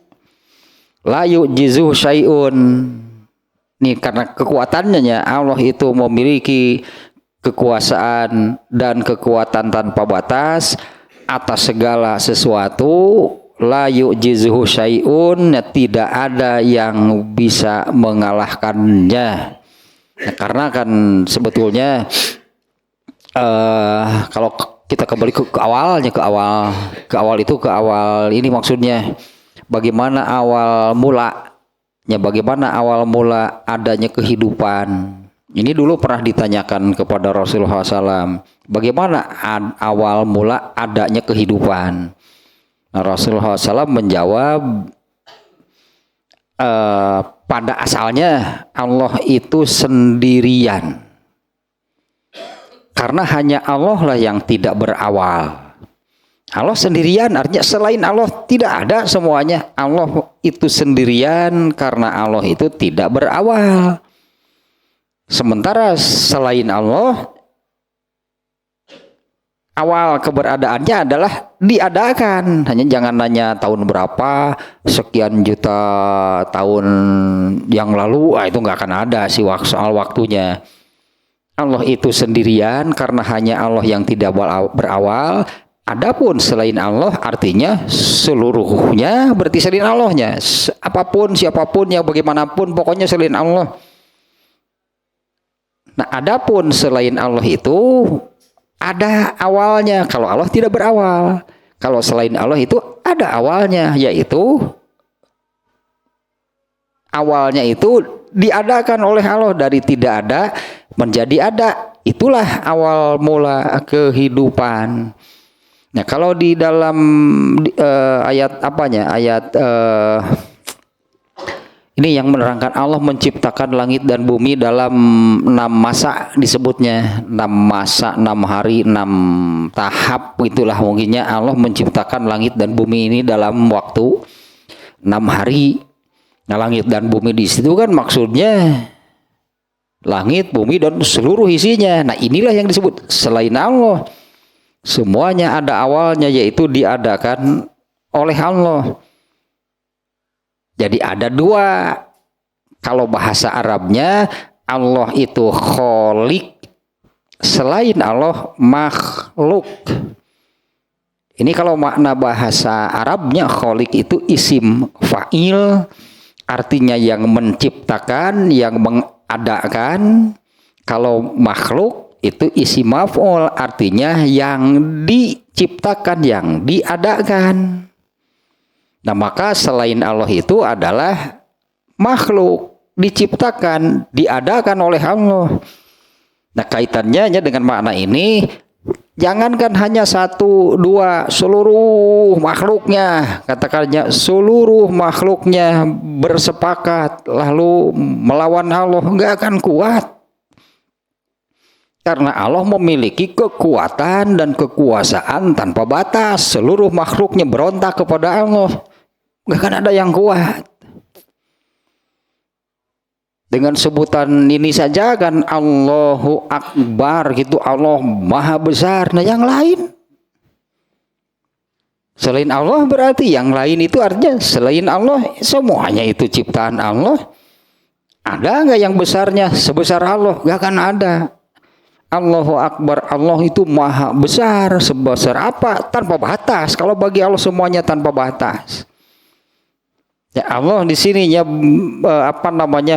La yu'jizuhu syai'un. Nih karena kekuatannya Allah itu memiliki kekuasaan dan kekuatan tanpa batas atas segala sesuatu. La yu'jizuhu syai'un, tidak ada yang bisa mengalahkannya. Nah, karena kan sebetulnya kalau kita kembali ke awal ini maksudnya bagaimana awal mula adanya kehidupan. Ini dulu pernah ditanyakan kepada Rasulullah SAW, bagaimana awal mula adanya kehidupan. Nah, Rasulullah SAW menjawab, pada asalnya Allah itu sendirian. Karena hanya Allah lah yang tidak berawal. Allah sendirian, artinya selain Allah tidak ada semuanya. Allah itu sendirian karena Allah itu tidak berawal. Sementara selain Allah, awal keberadaannya adalah diadakan. Hanya jangan nanya tahun berapa, sekian juta tahun yang lalu, itu nggak akan ada sih soal waktunya. Allah itu sendirian karena hanya Allah yang tidak berawal. Adapun selain Allah artinya seluruhnya berarti selain Allahnya. Apapun, siapapun, yang bagaimanapun, pokoknya selain Allah. Nah, adapun selain Allah itu ada awalnya. Kalau Allah tidak berawal, Kalau selain Allah itu ada awalnya, yaitu awalnya itu diadakan oleh Allah, dari tidak ada menjadi ada. Itulah awal mula kehidupan. Nah, kalau di dalam ayat apanya? Ayat ini yang menerangkan Allah menciptakan langit dan bumi dalam 6 masa disebutnya. 6 masa, 6 hari, 6 tahap, itulah mungkinnya Allah menciptakan langit dan bumi ini dalam waktu 6 hari. Nah, langit dan bumi di situ kan maksudnya langit, bumi dan seluruh isinya. Nah, inilah yang disebut selain Allah. Semuanya ada awalnya, yaitu diadakan oleh Allah. Jadi ada dua. Kalau bahasa Arabnya, Allah itu kholik, selain Allah makhluk. Ini kalau makna bahasa Arabnya, kholik itu isim fa'il, artinya yang menciptakan, yang mengadakan. Kalau makhluk itu isim maf'ul, artinya yang diciptakan, yang diadakan. Nah, maka selain Allah itu adalah makhluk, diciptakan, diadakan oleh Allah. Nah, kaitannya dengan makna ini, jangankan hanya 1, 2, seluruh makhluknya, katakannya seluruh makhluknya bersepakat lalu melawan Allah, nggak akan kuat. Karena Allah memiliki kekuatan dan kekuasaan tanpa batas. Seluruh makhluknya berontak kepada Allah, nggak akan ada yang kuat. Dengan sebutan ini saja kan Allahu Akbar gitu, Allah Maha Besar. Nah, yang lain selain Allah, berarti yang lain itu artinya selain Allah semuanya itu ciptaan Allah. Ada nggak yang besarnya sebesar Allah? Nggak akan ada. Allahu Akbar, Allah itu maha besar. Sebesar apa? Tanpa batas. Kalau bagi Allah semuanya tanpa batas. Ya, Allah di sininya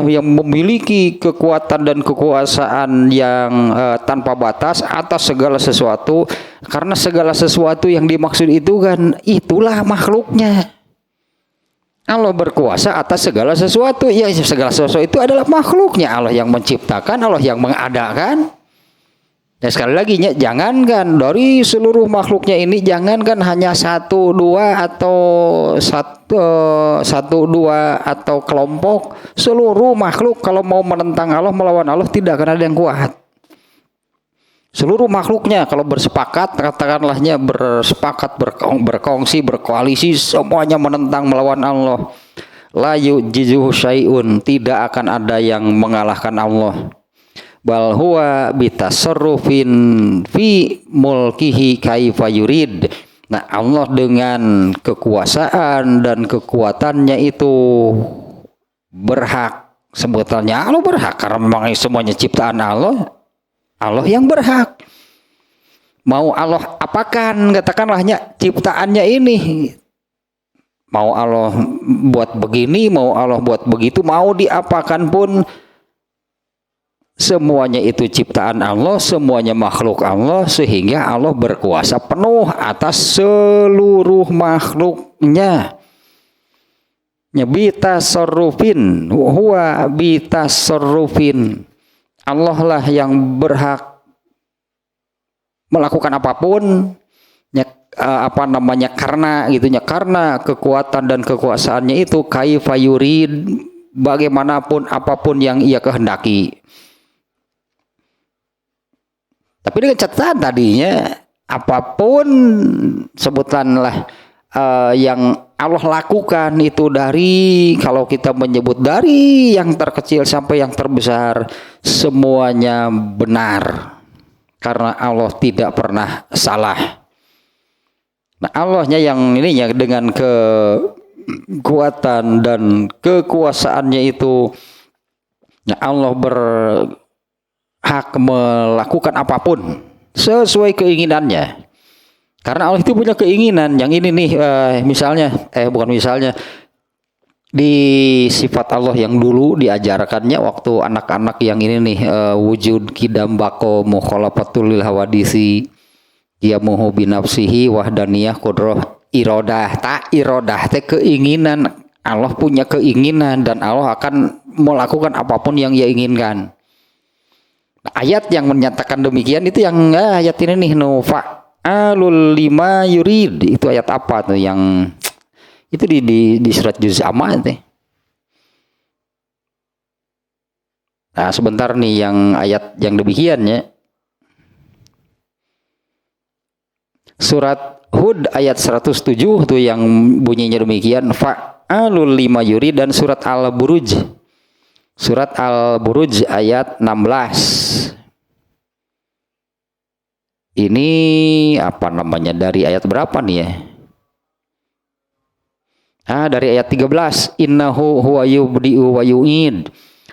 yang memiliki kekuatan dan kekuasaan yang tanpa batas atas segala sesuatu. Karena segala sesuatu yang dimaksud itu kan itulah makhluknya. Allah berkuasa atas segala sesuatu. Ya, segala sesuatu itu adalah makhluknya. Allah yang menciptakan, Allah yang mengadakan. Ya, sekali lagi, jangankan dari seluruh makhluknya ini, jangankan hanya 1, 2 atau 1, 2 atau kelompok, seluruh makhluk kalau mau menentang Allah, melawan Allah, tidak akan ada yang kuat. Seluruh makhluknya kalau bersepakat, katakanlahnya bersepakat, berkongsi, berkoalisi, semuanya menentang, melawan Allah, la yu'jizuhu syai'un, tidak akan ada yang mengalahkan Allah. Bal huwa bitasarrufin fi mulkihi kaifa yurid. Nah, Allah dengan kekuasaan dan kekuatannya itu berhak. Sebetulnya Allah berhak karena memang semuanya ciptaan Allah. Allah yang berhak. Mau Allah apakan, katakanlahnya ciptaannya ini. Mau Allah buat begini, mau Allah buat begitu, mau diapakan pun, semuanya itu ciptaan Allah, semuanya makhluk Allah, sehingga Allah berkuasa penuh atas seluruh makhluknya. Bitasarrufin, huwa bitasarrufin. Allah lah yang berhak melakukan apapun, karena kekuatan dan kekuasaannya itu kaifa yurid, bagaimanapun apapun yang ia kehendaki. Tapi dengan catatan tadinya, apapun sebutanlah yang Allah lakukan itu, dari kalau kita menyebut dari yang terkecil sampai yang terbesar, semuanya benar. Karena Allah tidak pernah salah. Nah, Allahnya yang ininya dengan kekuatan dan kekuasaannya itu, nah Allah hak melakukan apapun sesuai keinginannya. Karena Allah itu punya keinginan. Yang ini nih di sifat Allah yang dulu diajarkannya waktu anak-anak yang ini nih, wujud kidam bako mukhalafatul lil hawadisi, qiyamuhu binafsihi wahdaniyah qudrah iradah. Tak iradah teh keinginan. Allah punya keinginan dan Allah akan melakukan apapun yang ia inginkan. Nah, ayat yang menyatakan demikian itu yang ayat ini nih, fa'alul lima yurid. Itu ayat apa tuh yang itu di surat juz amma itu. Nah, sebentar nih yang ayat yang demikian ya. Surat Hud ayat 107 tuh yang bunyinya demikian, fa'alul lima yurid, dan surat Al-Buruj. Surat Al-Buruj ayat 16. Ini apa namanya, dari ayat berapa nih ya? Dari ayat 13. Innahu huwa yubdi'u wa yu'id.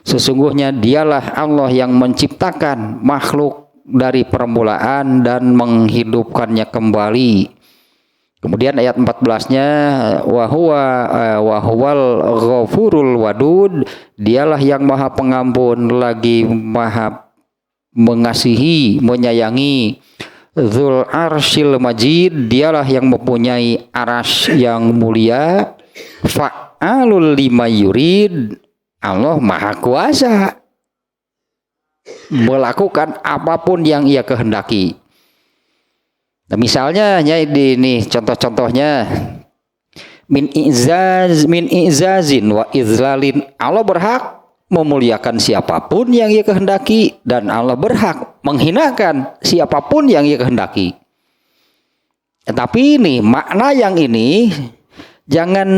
Sesungguhnya dialah Allah yang menciptakan makhluk dari permulaan dan menghidupkannya kembali. Kemudian ayat 14-nya wa huwal ghafurul wadud, dialah yang maha pengampun lagi maha mengasihi, menyayangi. Dzul arsyil majid, dialah yang mempunyai arasy yang mulia. Fa'alul lima yurid, Allah maha kuasa melakukan apapun yang ia kehendaki. Nah, misalnya ya ini contoh-contohnya min izazin wa izlalin. Allah berhak memuliakan siapapun yang ia kehendaki dan Allah berhak menghinakan siapapun yang ia kehendaki. Tapi ini makna yang ini jangan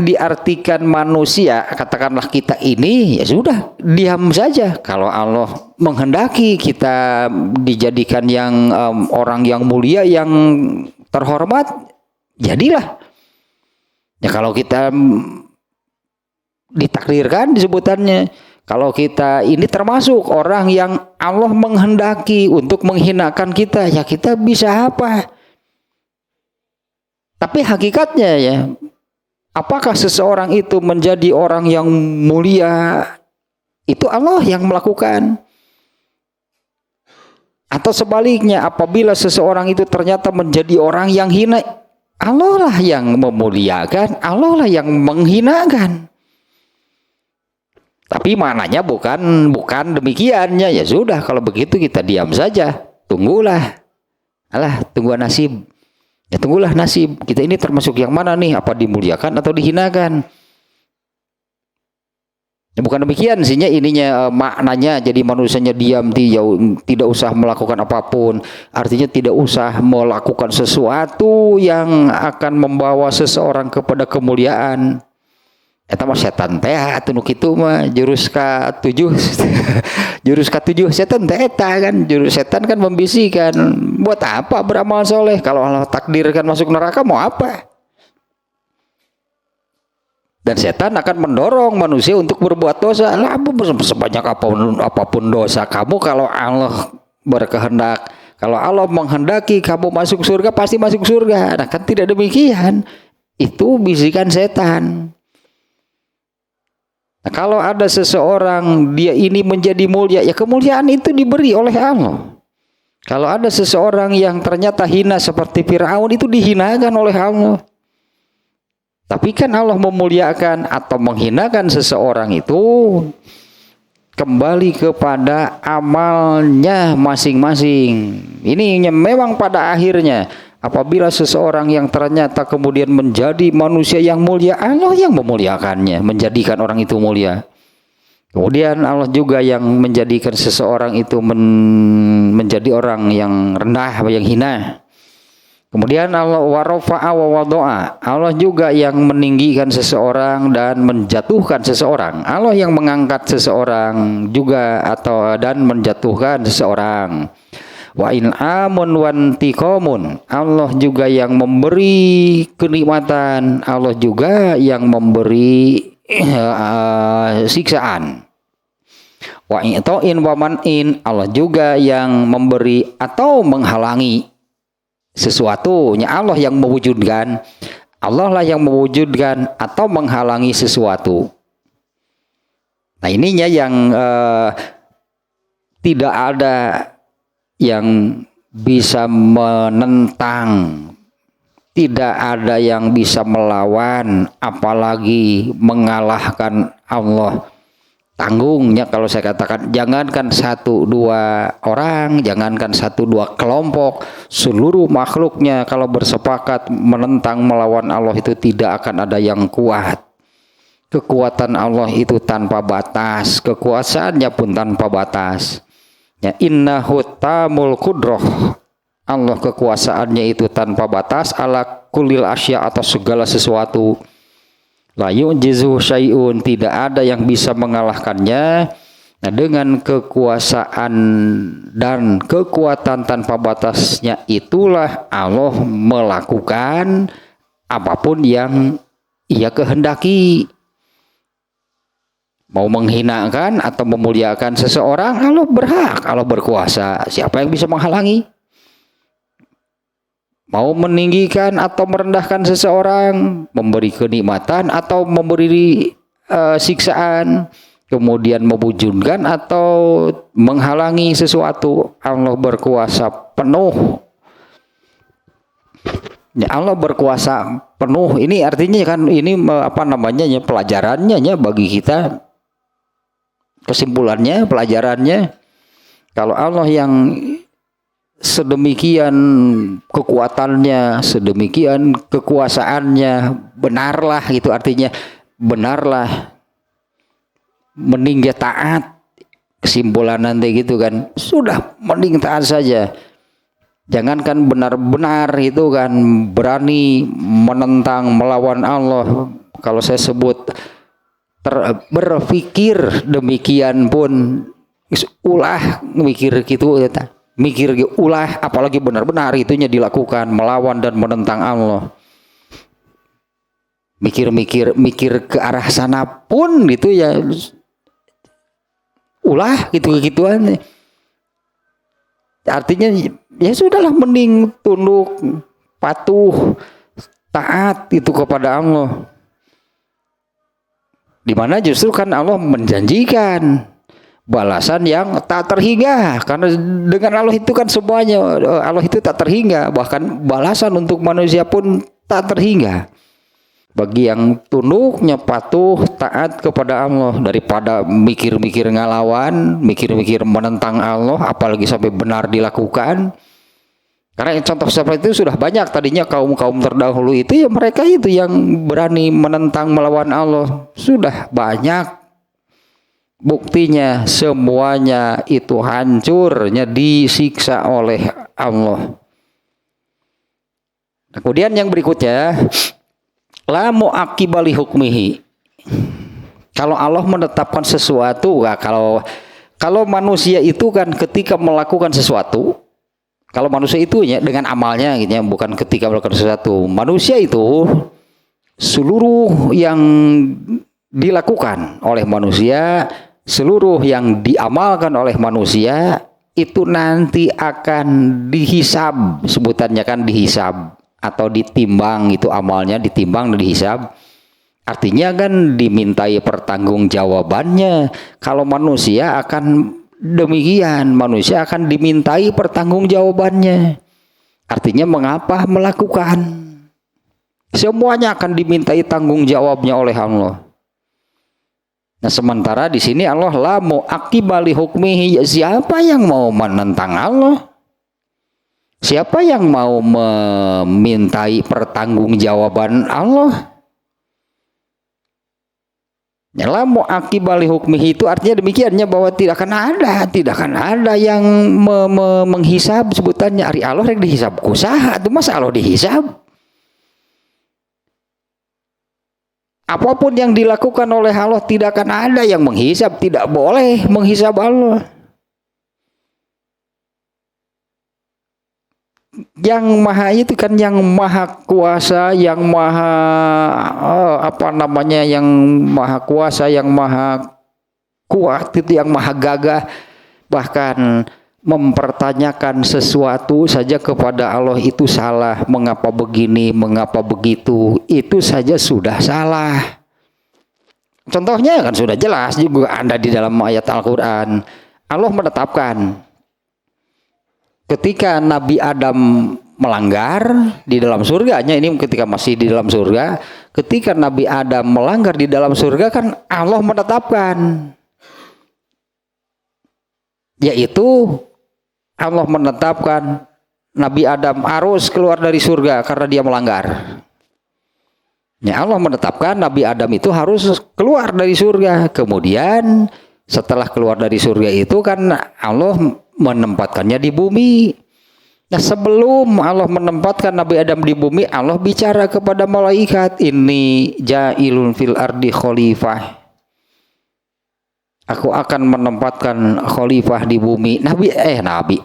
diartikan manusia, katakanlah kita ini ya sudah diam saja. Kalau Allah menghendaki kita dijadikan yang orang yang mulia, yang terhormat, jadilah. Ya kalau kita ditakdirkan disebutannya, kalau kita ini termasuk orang yang Allah menghendaki untuk menghinakan kita, ya kita bisa apa? Tapi hakikatnya ya, apakah seseorang itu menjadi orang yang mulia? Itu Allah yang melakukan. Atau sebaliknya, apabila seseorang itu ternyata menjadi orang yang hina, Allah lah yang memuliakan, Allah lah yang menghinakan. Tapi maknanya bukan demikiannya. Ya sudah, kalau begitu kita diam saja, tunggulah. Tunggu nasib. Ya tunggulah nasib. Kita ini termasuk yang mana nih? Apa dimuliakan atau dihinakan? Ya, bukan demikian sihnya ininya maknanya. Jadi manusianya diam, tidak usah melakukan apapun. Artinya tidak usah melakukan sesuatu yang akan membawa seseorang kepada kemuliaan. Eta mah setan teh atuh nu kitu mah jurus ka-7. Jurus ka-7 setan teh eta kan, jurus setan kan membisikkan. Buat apa beramal soleh kalau Allah takdirkan masuk neraka, mau apa? Dan setan akan mendorong manusia untuk berbuat dosa. Lah sebanyak apapun dosa kamu, kalau Allah berkehendak, kalau Allah menghendaki kamu masuk surga, pasti masuk surga. Nah kan tidak demikian. Itu bisikan setan. Nah, kalau ada seseorang dia ini menjadi mulia, ya kemuliaan itu diberi oleh Allah. Kalau ada seseorang yang ternyata hina seperti Firaun, itu dihinakan oleh Allah. Tapi kan Allah memuliakan atau menghinakan seseorang itu kembali kepada amalnya masing-masing. Ini memang pada akhirnya apabila seseorang yang ternyata kemudian menjadi manusia yang mulia, Allah yang memuliakannya, menjadikan orang itu mulia. Kemudian Allah juga yang menjadikan seseorang itu menjadi orang yang rendah, yang hina. Kemudian Allah warafa'a wa wado'a, Allah juga yang meninggikan seseorang dan menjatuhkan seseorang. Allah yang mengangkat seseorang juga dan menjatuhkan seseorang. Wa in amun wantiqamun, Allah juga yang memberi kenikmatan, Allah juga yang memberi siksaan. Wa i'ta'in wa man'in, Allah juga yang memberi atau menghalangi sesuatu. Allah yang mewujudkan, Allah lah yang mewujudkan atau menghalangi sesuatu. Nah ininya yang tidak ada yang bisa menentang, tidak ada yang bisa melawan, apalagi mengalahkan Allah. Tanggungnya kalau saya katakan, jangankan satu dua orang, jangankan satu dua kelompok, seluruh makhluknya kalau bersepakat menentang melawan Allah itu tidak akan ada yang kuat. Kekuatan Allah itu tanpa batas, kekuasaannya pun tanpa batas. Ya, innahu tamul qudroh, Allah kekuasaannya itu tanpa batas, ala kulil asya, atas segala sesuatu. La yu'jizu syai'un, tidak ada yang bisa mengalahkannya. Nah, dengan kekuasaan dan kekuatan tanpa batasnya itulah Allah melakukan apapun yang Ia kehendaki. Mau menghinakan atau memuliakan seseorang, Allah berhak, Allah berkuasa. Siapa yang bisa menghalangi? Mau meninggikan atau merendahkan seseorang, memberi kenikmatan atau memberi siksaan, kemudian mewujudkan atau menghalangi sesuatu, Allah berkuasa penuh. Ya, Allah berkuasa penuh. Ini artinya kan ini apa namanya ya, pelajarannya ya bagi kita. Kesimpulannya, pelajarannya, kalau Allah yang sedemikian kekuatannya, sedemikian kekuasaannya, benarlah gitu, artinya benarlah, mending dia taat. Kesimpulan nanti gitu kan, sudah mending taat saja. Jangankan benar-benar itu kan berani menentang melawan Allah. Kalau saya sebut berpikir demikian pun ulah mikir gitu ya, mikir ulah, apalagi benar-benar itunya dilakukan melawan dan menentang Allah. Mikir ke arah sana pun gitu ya, ulah gitu-gituan. Artinya ya sudahlah, mending tunduk, patuh, taat itu kepada Allah. Di mana justru kan Allah menjanjikan balasan yang tak terhingga, karena dengan Allah itu kan semuanya, Allah itu tak terhingga, bahkan balasan untuk manusia pun tak terhingga bagi yang tunduknya, patuh, taat kepada Allah, daripada mikir-mikir ngalawan, mikir-mikir menentang Allah, apalagi sampai benar dilakukan. Karena contoh seperti itu sudah banyak. Tadinya kaum-kaum terdahulu itu ya mereka itu yang berani menentang melawan Allah. Sudah banyak buktinya, semuanya itu hancurnya disiksa oleh Allah. Kemudian yang berikutnya, la mu'aqibali hukmihi. Kalau Allah menetapkan sesuatu, kalau manusia itu kan ketika melakukan sesuatu, kalau manusia itu ya dengan amalnya gitu ya, bukan ketika melakukan sesuatu. Manusia itu seluruh yang dilakukan oleh manusia, seluruh yang diamalkan oleh manusia itu nanti akan dihisab, sebutannya kan dihisab atau ditimbang, itu amalnya ditimbang dan dihisab. Artinya kan dimintai pertanggungjawabannya. Kalau manusia akan demikian, manusia akan dimintai pertanggungjawabannya. Artinya mengapa melakukan? Semuanya akan dimintai tanggung jawabnya oleh Allah. Nah, sementara di sini Allah la mu'aqibali hukmihi, siapa yang mau menentang Allah? Siapa yang mau memintai pertanggungjawaban Allah? La mu'aqibali hukmihi itu artinya demikiannya, bahwa tidak akan ada yang menghisab, sebutannya ari Allah rek dihisab kusaha itu, masa Allah dihisab? Apapun yang dilakukan oleh Allah tidak akan ada yang menghisab, tidak boleh menghisab Allah. Yang maha itu kan yang maha kuasa, yang maha yang maha kuasa, yang maha kuat itu, yang maha gagah, bahkan mempertanyakan sesuatu saja kepada Allah itu salah. Mengapa begini, mengapa begitu, itu saja sudah salah. Contohnya kan sudah jelas juga ada di dalam ayat Al-Quran. Allah menetapkan ketika Nabi Adam melanggar di dalam surganya, ini ketika masih di dalam surga, ketika Nabi Adam melanggar di dalam surga kan Allah menetapkan, yaitu Allah menetapkan Nabi Adam harus keluar dari surga karena dia melanggar. Ya, Allah menetapkan Nabi Adam itu harus keluar dari surga. Kemudian setelah keluar dari surga itu kan Allah menempatkannya di bumi. Nah, sebelum Allah menempatkan Nabi Adam di bumi, Allah bicara kepada malaikat, ini ja'ilun fil ardi khalifah. Aku akan menempatkan khalifah di bumi.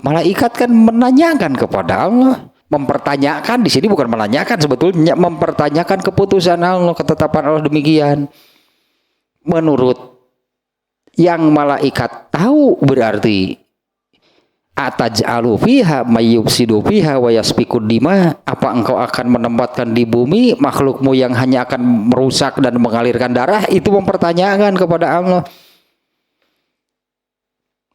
Malaikat kan menanyakan kepada Allah, mempertanyakan. Di sini bukan menanyakan, sebetulnya mempertanyakan keputusan Allah, ketetapan Allah demikian. Menurut yang malaikat tahu berarti ataj'alu fiha mayyufsidu fiha wa yasfikud dima, apa engkau akan menempatkan di bumi makhlukmu yang hanya akan merusak dan mengalirkan darah? Itu mempertanyakan kepada Allah.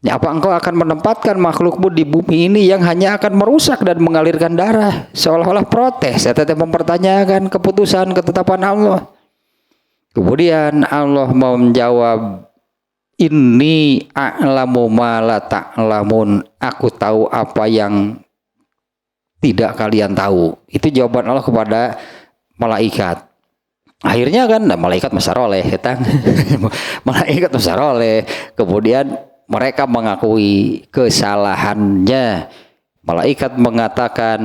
Ya, apa engkau akan menempatkan makhlukmu di bumi ini yang hanya akan merusak dan mengalirkan darah? Seolah-olah protes, ya, tetap mempertanyakan keputusan ketetapan Allah. Kemudian Allah menjawab, inni a'lamu ma la ta'lamun, aku tahu apa yang tidak kalian tahu. Itu jawaban Allah kepada malaikat. Akhirnya kan malaikat masaroleh, malaikat masaroleh. Kemudian mereka mengakui kesalahannya. Malaikat mengatakan,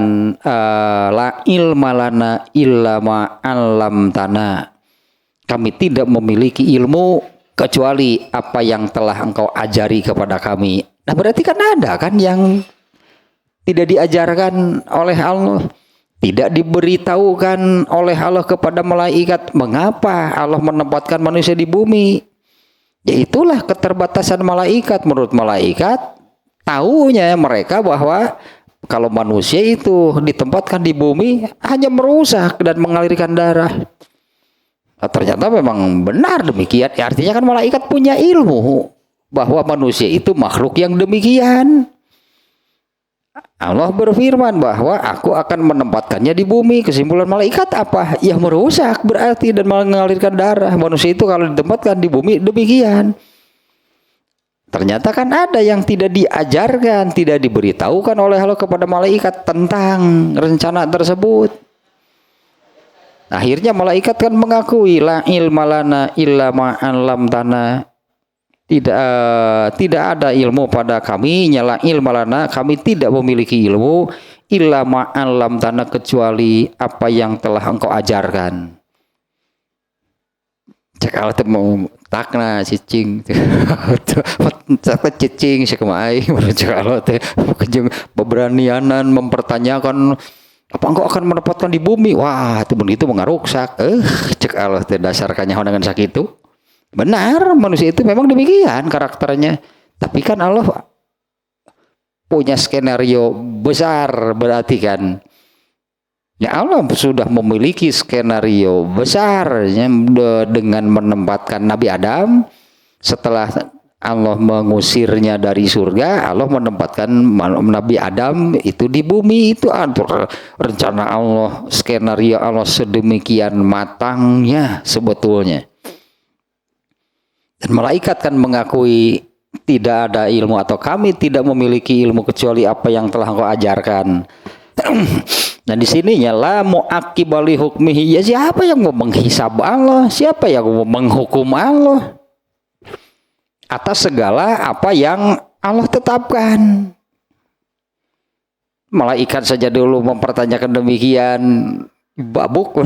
la ilma lana illa ma 'allamtana. Kami tidak memiliki ilmu kecuali apa yang telah engkau ajari kepada kami. Nah, berarti kan ada kan yang tidak diajarkan oleh Allah, tidak diberitahukan oleh Allah kepada malaikat. Mengapa Allah menempatkan manusia di bumi? Ya, itulah keterbatasan malaikat. Menurut malaikat, tahunya mereka bahwa kalau manusia itu ditempatkan di bumi hanya merusak dan mengalirkan darah. Nah, ternyata memang benar demikian. Ya, artinya kan malaikat punya ilmu bahwa manusia itu makhluk yang demikian. Allah berfirman bahwa aku akan menempatkannya di bumi. Kesimpulan malaikat apa? Ya, merusak berarti dan mengalirkan darah. Manusia itu kalau ditempatkan di bumi demikian. Ternyata kan ada yang tidak diajarkan, tidak diberitahukan oleh Allah kepada malaikat tentang rencana tersebut. Akhirnya malaikat kan mengakui, la ilma lana illa ma 'allamtana. Tidak ada ilmu pada kami, nyala ilmu lana, kami tidak memiliki ilmu illa ma 'allamtana, kecuali apa yang telah engkau ajarkan. Cek Allah teh mau takna cicing. Cek cicing sakumaha cek Allah teh kejeng beberanianan mempertanyakan apa engkau akan menempatkan di bumi. Wah, itu mengaruksak. Cek Allah teh dasar kanyaho dengan sakitu. Benar, manusia itu memang demikian karakternya. Tapi kan Allah punya skenario besar, berarti kan. Ya, Allah sudah memiliki skenario besar ya, dengan menempatkan Nabi Adam. Setelah Allah mengusirnya dari surga, Allah menempatkan Nabi Adam itu di bumi. Itu atur rencana Allah, skenario Allah sedemikian matangnya sebetulnya. Dan malaikat kan mengakui tidak ada ilmu atau kami tidak memiliki ilmu kecuali apa yang telah engkau ajarkan. Nah, di sininya la mu'aqibali hukmihi, ya siapa yang mau menghisab Allah, siapa yang mau menghukum Allah atas segala apa yang Allah tetapkan. Malaikat saja dulu mempertanyakan demikian, babuk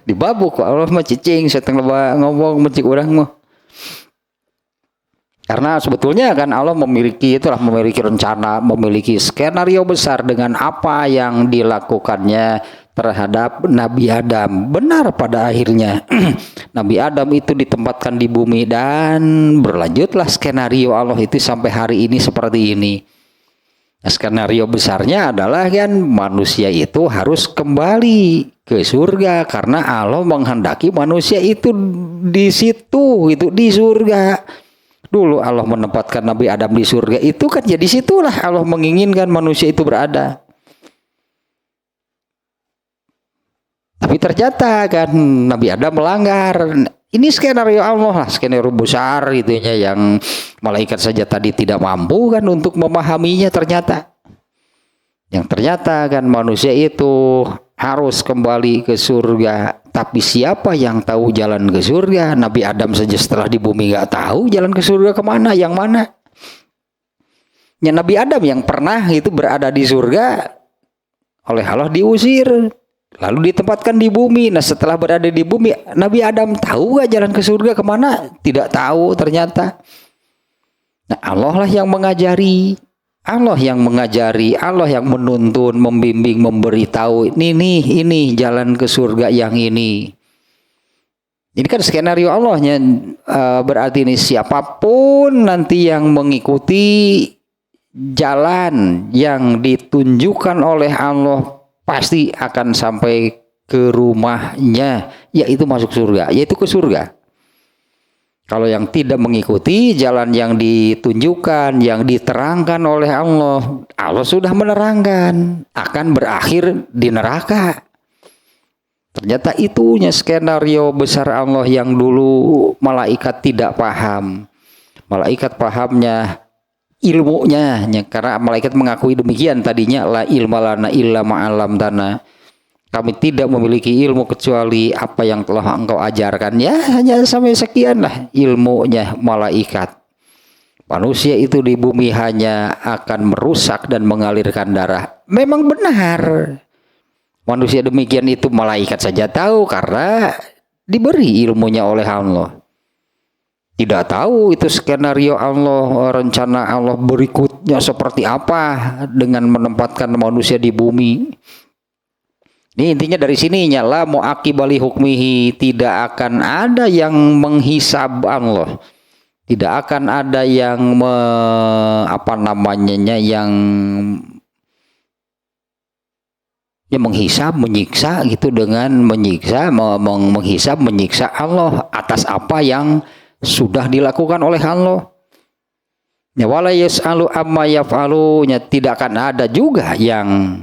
dibabuk Allah mah cicing setengah ngomong mencik urang mah. Karena sebetulnya kan Allah memiliki rencana, memiliki skenario besar dengan apa yang dilakukannya terhadap Nabi Adam. Benar pada akhirnya Nabi Adam itu ditempatkan di bumi dan berlanjutlah skenario Allah itu sampai hari ini seperti ini. Nah, skenario besarnya adalah kan manusia itu harus kembali ke surga karena Allah menghendaki manusia itu di situ, itu di surga. Dulu Allah menempatkan Nabi Adam di surga, itu kan jadi situlah Allah menginginkan manusia itu berada. Tapi ternyata kan Nabi Adam melanggar. Ini skenario Allah lah, skenario besar gitu ya, yang malaikat saja tadi tidak mampu kan untuk memahaminya ternyata. Yang ternyata kan manusia itu harus kembali ke surga. Tapi siapa yang tahu jalan ke surga? Nabi Adam saja setelah di bumi nggak tahu jalan ke surga kemana, yang mana. Ya, Nabi Adam yang pernah itu berada di surga oleh Allah diusir, lalu ditempatkan di bumi. Nah setelah berada di bumi, Nabi Adam tahu gak jalan ke surga kemana? Tidak tahu ternyata. Nah Allah lah yang mengajari. Allah yang mengajari, Allah yang menuntun, membimbing, memberitahu, ini jalan ke surga yang ini. Ini kan skenario Allahnya, berarti ini siapapun nanti yang mengikuti jalan yang ditunjukkan oleh Allah pasti akan sampai ke rumahnya, yaitu masuk surga, yaitu ke surga. Kalau yang tidak mengikuti jalan yang ditunjukkan, yang diterangkan oleh Allah, Allah sudah menerangkan, akan berakhir di neraka. Ternyata itunya skenario besar Allah yang dulu malaikat tidak paham. Malaikat pahamnya ilmunya, karena malaikat mengakui demikian tadinya, la ilma lana illa ma'alam tanah. Kami tidak memiliki ilmu kecuali apa yang telah engkau ajarkan. Ya hanya sampai sekian lah ilmunya malaikat. Manusia itu di bumi hanya akan merusak dan mengalirkan darah. Memang benar. Manusia demikian itu malaikat saja tahu karena diberi ilmunya oleh Allah. Tidak tahu itu skenario Allah, rencana Allah berikutnya seperti apa dengan menempatkan manusia di bumi. Ini intinya dari sininya, la mu'aqibali hukmihi, tidak akan ada yang menghisab Allah, tidak akan ada yang yang menghisab, menyiksa gitu, dengan menyiksa, menghisab, menyiksa Allah atas apa yang sudah dilakukan oleh Allah. Ya wala yas'alu amma yaf'alunya, tidak akan ada juga yang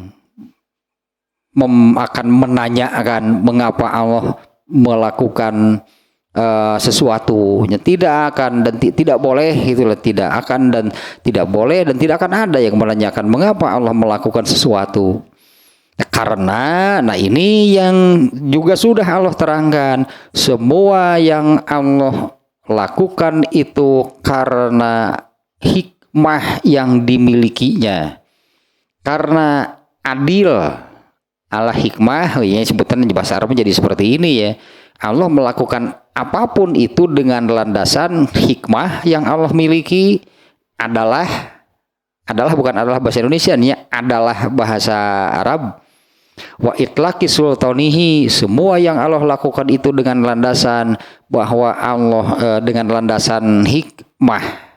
akan menanyakan mengapa Allah melakukan sesuatu. Tidak akan dan tidak boleh, itulah, tidak akan dan tidak boleh dan tidak akan ada yang menanyakan mengapa Allah melakukan sesuatu. Karena ini yang juga sudah Allah terangkan, semua yang Allah lakukan itu karena hikmah yang dimilikinya, karena adil. Allah hikmah, ya sebutan di bahasa Arab jadi seperti ini ya. Allah melakukan apapun itu dengan landasan hikmah yang Allah miliki, adalah bukan adalah bahasa Indonesia nya, adalah bahasa Arab. Wa itlaqi sultanihi, semua yang Allah lakukan itu dengan landasan bahwa Allah dengan landasan hikmah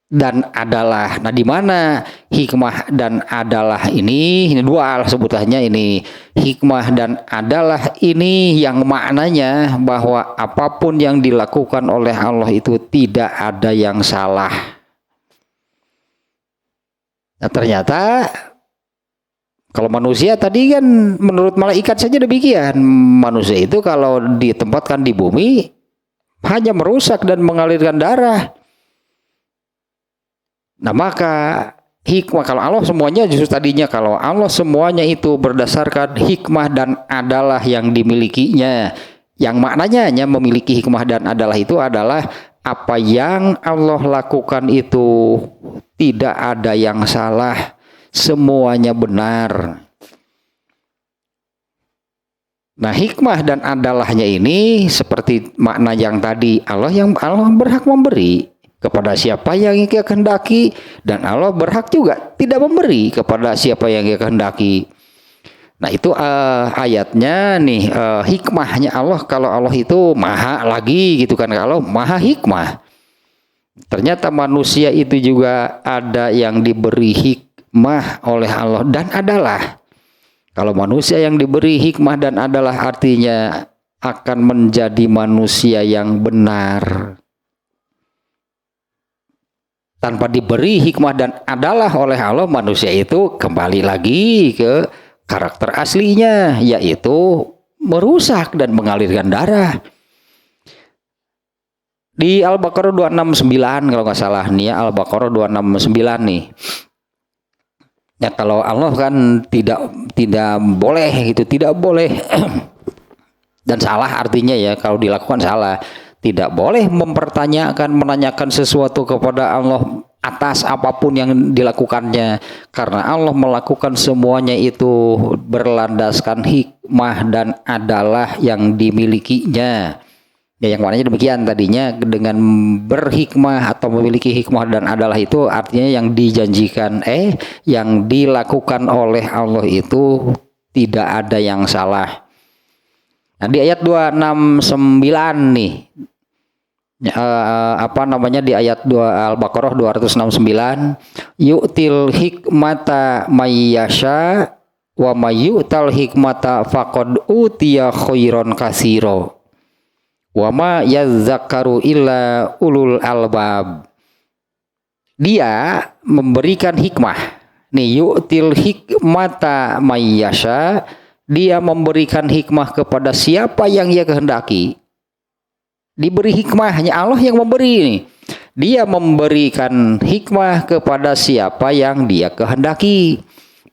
dan adalah. Nah, di mana hikmah dan adalah ini dua sebutannya, ini hikmah dan adalah ini yang maknanya bahwa apapun yang dilakukan oleh Allah itu tidak ada yang salah. Nah, ternyata kalau manusia tadi kan menurut malaikat saja demikian, manusia itu kalau ditempatkan di bumi hanya merusak dan mengalirkan darah. Nah maka hikmah, kalau Allah semuanya justru tadinya, kalau Allah semuanya itu berdasarkan hikmah dan adalah yang dimilikinya, yang maknanya hanya memiliki hikmah dan adalah itu adalah apa yang Allah lakukan itu tidak ada yang salah, semuanya benar. Nah hikmah dan adalahnya ini seperti makna yang tadi, Allah berhak memberi kepada siapa yang ia kehendaki, dan Allah berhak juga tidak memberi kepada siapa yang ia kehendaki. Nah itu ayatnya nih, hikmahnya Allah. Kalau Allah itu maha lagi gitu kan, kalau maha hikmah, ternyata manusia itu juga ada yang diberi hikmah oleh Allah dan adalah. Kalau manusia yang diberi hikmah dan adalah, artinya akan menjadi manusia yang benar. tanpa diberi hikmah dan adalah oleh Allah, manusia itu kembali lagi ke karakter aslinya, yaitu merusak dan mengalirkan darah. Di Al-Baqarah 269 kalau nggak salah nih ya, Al-Baqarah 269 nih. Ya kalau Allah kan tidak boleh gitu, tidak boleh dan salah artinya ya, kalau dilakukan salah. Tidak boleh mempertanyakan, menanyakan sesuatu kepada Allah atas apapun yang dilakukannya, karena Allah melakukan semuanya itu berlandaskan hikmah dan adalah yang dimilikinya. Ya, yang maknanya demikian tadinya, dengan berhikmah atau memiliki hikmah dan adalah itu artinya yang dijanjikan, yang dilakukan oleh Allah itu tidak ada yang salah. Nah, di ayat 269 nih, di ayat 2 Al-Baqarah 269, yu'til hikmata mayyasha wa mayyutal hikmata faqad utiya khairon katsira wa ma yadzakaru illa ulul albab. Dia memberikan hikmah. Nih, yu'til hikmata mayyasha, dia memberikan hikmah kepada siapa yang ia kehendaki. Diberi hikmah, hanya Allah yang memberi ini. Dia memberikan hikmah kepada siapa yang dia kehendaki.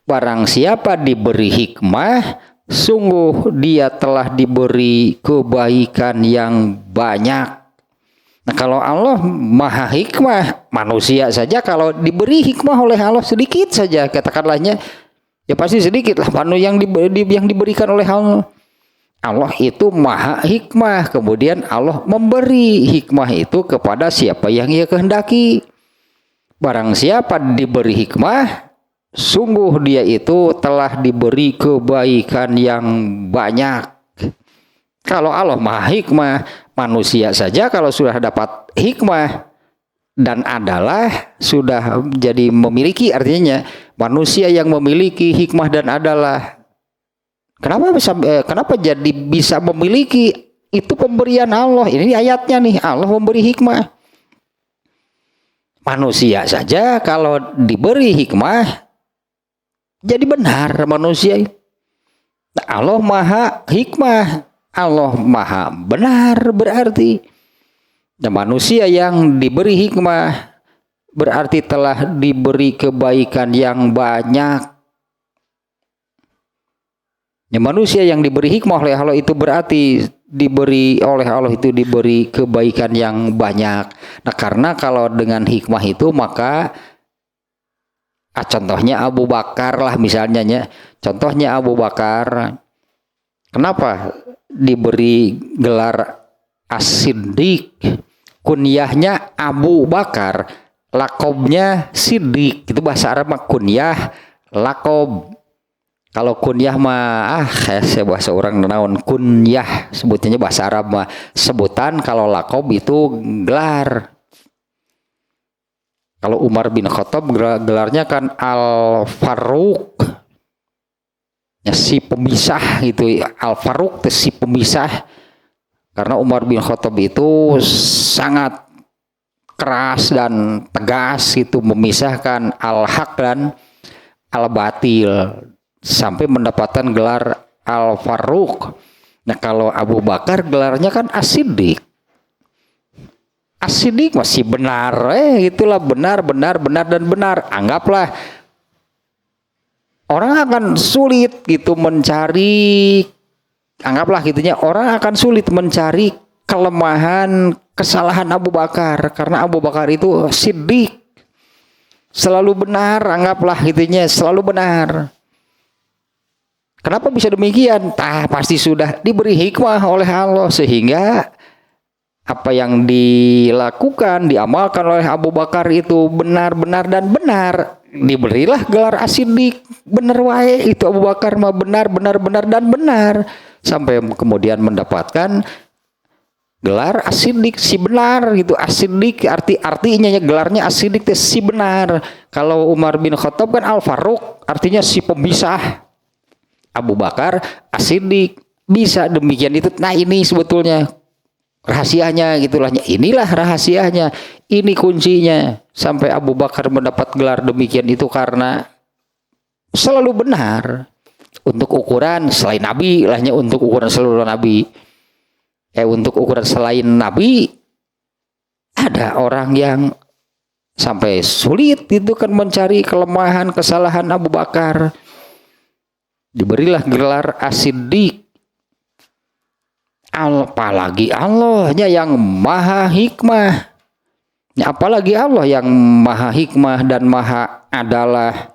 Barang siapa diberi hikmah, sungguh dia telah diberi kebaikan yang banyak. Nah, kalau Allah maha hikmah, manusia saja kalau diberi hikmah oleh Allah sedikit saja, katakanlahnya, ya pasti sedikit lah yang diberikan oleh Allah. Allah itu maha hikmah, kemudian Allah memberi hikmah itu kepada siapa yang ia kehendaki. Barang siapa diberi hikmah, sungguh dia itu telah diberi kebaikan yang banyak. Kalau Allah maha hikmah, manusia saja kalau sudah dapat hikmah dan adalah sudah jadi memiliki, artinya manusia yang memiliki hikmah dan adalah. Kenapa jadi bisa memiliki? Itu pemberian Allah. Ini ayatnya nih, Allah memberi hikmah. Manusia saja kalau diberi hikmah jadi benar manusia. Allah maha hikmah, Allah maha benar berarti. Dan manusia yang diberi hikmah berarti telah diberi kebaikan yang banyak. Ya, manusia yang diberi hikmah oleh Allah itu berarti diberi oleh Allah itu diberi kebaikan yang banyak. Nah, karena kalau dengan hikmah itu maka contohnya Abu Bakar lah misalnya ya. Contohnya Abu Bakar. Kenapa diberi gelar As-Siddiq? Kunyahnya Abu Bakar, lakobnya Siddiq. Itu bahasa Arab mah kunyah, lakob. Kalau kunyah mah saya bahasa orang naon kunyah sebutnya bahasa Arab mah sebutan, kalau lakob itu gelar. Kalau Umar bin Khattab gelarnya kan Al-Faruq. Ya, si pemisah gitu, Al-Faruq si pemisah. Karena Umar bin Khattab itu sangat keras dan tegas itu memisahkan al-haq dan al-batil, sampai mendapatkan gelar Al-Faruq. Nah, kalau Abu Bakar gelarnya kan As-Siddiq. As-Siddiq masih benar, itulah benar dan benar. Anggaplah orang akan sulit gitu mencari, anggaplah gitunya, orang akan sulit mencari kelemahan, kesalahan Abu Bakar, karena Abu Bakar itu Siddiq, selalu benar, anggaplah gitunya, selalu benar. Kenapa bisa demikian? Pasti sudah diberi hikmah oleh Allah sehingga apa yang dilakukan, diamalkan oleh Abu Bakar itu benar dan benar. Diberilah gelar As-Siddiq, benar wae itu Abu Bakar mah benar dan benar, sampai kemudian mendapatkan gelar As-Siddiq, si benar gitu. As-Siddiq artinya ya gelarnya As-Siddiq si benar. Kalau Umar bin Khattab kan Al-Faruq, artinya si pemisah. Abu Bakar As-Siddiq, bisa demikian itu. Nah, ini sebetulnya rahasianya gitulah. Inilah rahasianya, ini kuncinya. Sampai Abu Bakar mendapat gelar demikian itu karena selalu benar. Untuk ukuran selain Nabi lahnya, untuk ukuran seluruh Nabi. Untuk ukuran selain Nabi, ada orang yang sampai sulit itu kan mencari kelemahan, kesalahan Abu Bakar. Diberilah gelar As-Siddiq. Apalagi Allahnya yang maha hikmah. Apalagi Allah yang maha hikmah dan maha adalah.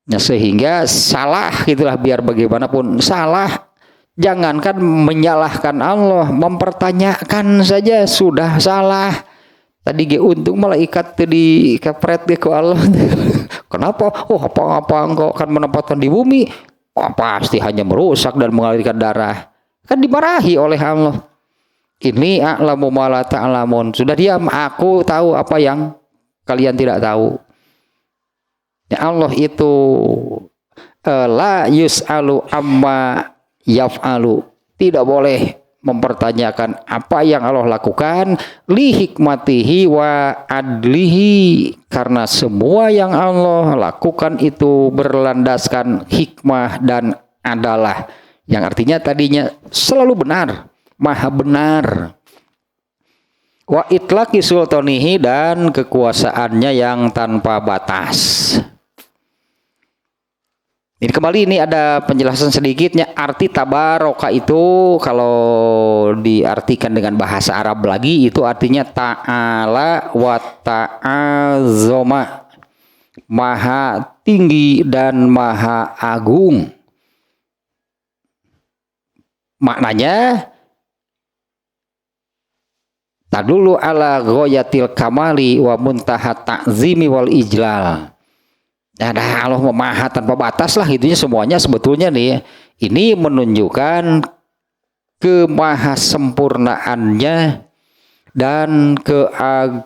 Sehingga salah gitulah, biar bagaimanapun salah. Jangankan menyalahkan Allah, mempertanyakan saja sudah salah. Tadi untung malaikat tadi kepret ke Allah. Kenapa? Apa engkau akan menempatkan di bumi? Pasti hanya merusak dan mengalirkan darah. Kan dimarahi oleh Allah. Ini a'lamu ma la ta'lamun. Sudah diam, aku tahu apa yang kalian tidak tahu. Allah itu la yus'alu amma yaf'alu, tidak boleh mempertanyakan apa yang Allah lakukan, li hikmatihi wa adlihi, karena semua yang Allah lakukan itu berlandaskan hikmah dan adalah, yang artinya tadinya selalu benar, maha benar. Wa itlaqi sultanihi, dan kekuasaannya yang tanpa batas. Ini kembali ini ada penjelasan sedikitnya. Arti tabaroka itu kalau diartikan dengan bahasa Arab lagi itu artinya ta'ala wa ta'azoma, maha tinggi dan maha agung. Maknanya tadulu ala ghayatil kamali wa muntaha ta'zimi wal ijlal. Nah, Allah maha tanpa batas lah, itunya semuanya sebetulnya nih. Ini menunjukkan kemahasempurnaannya dan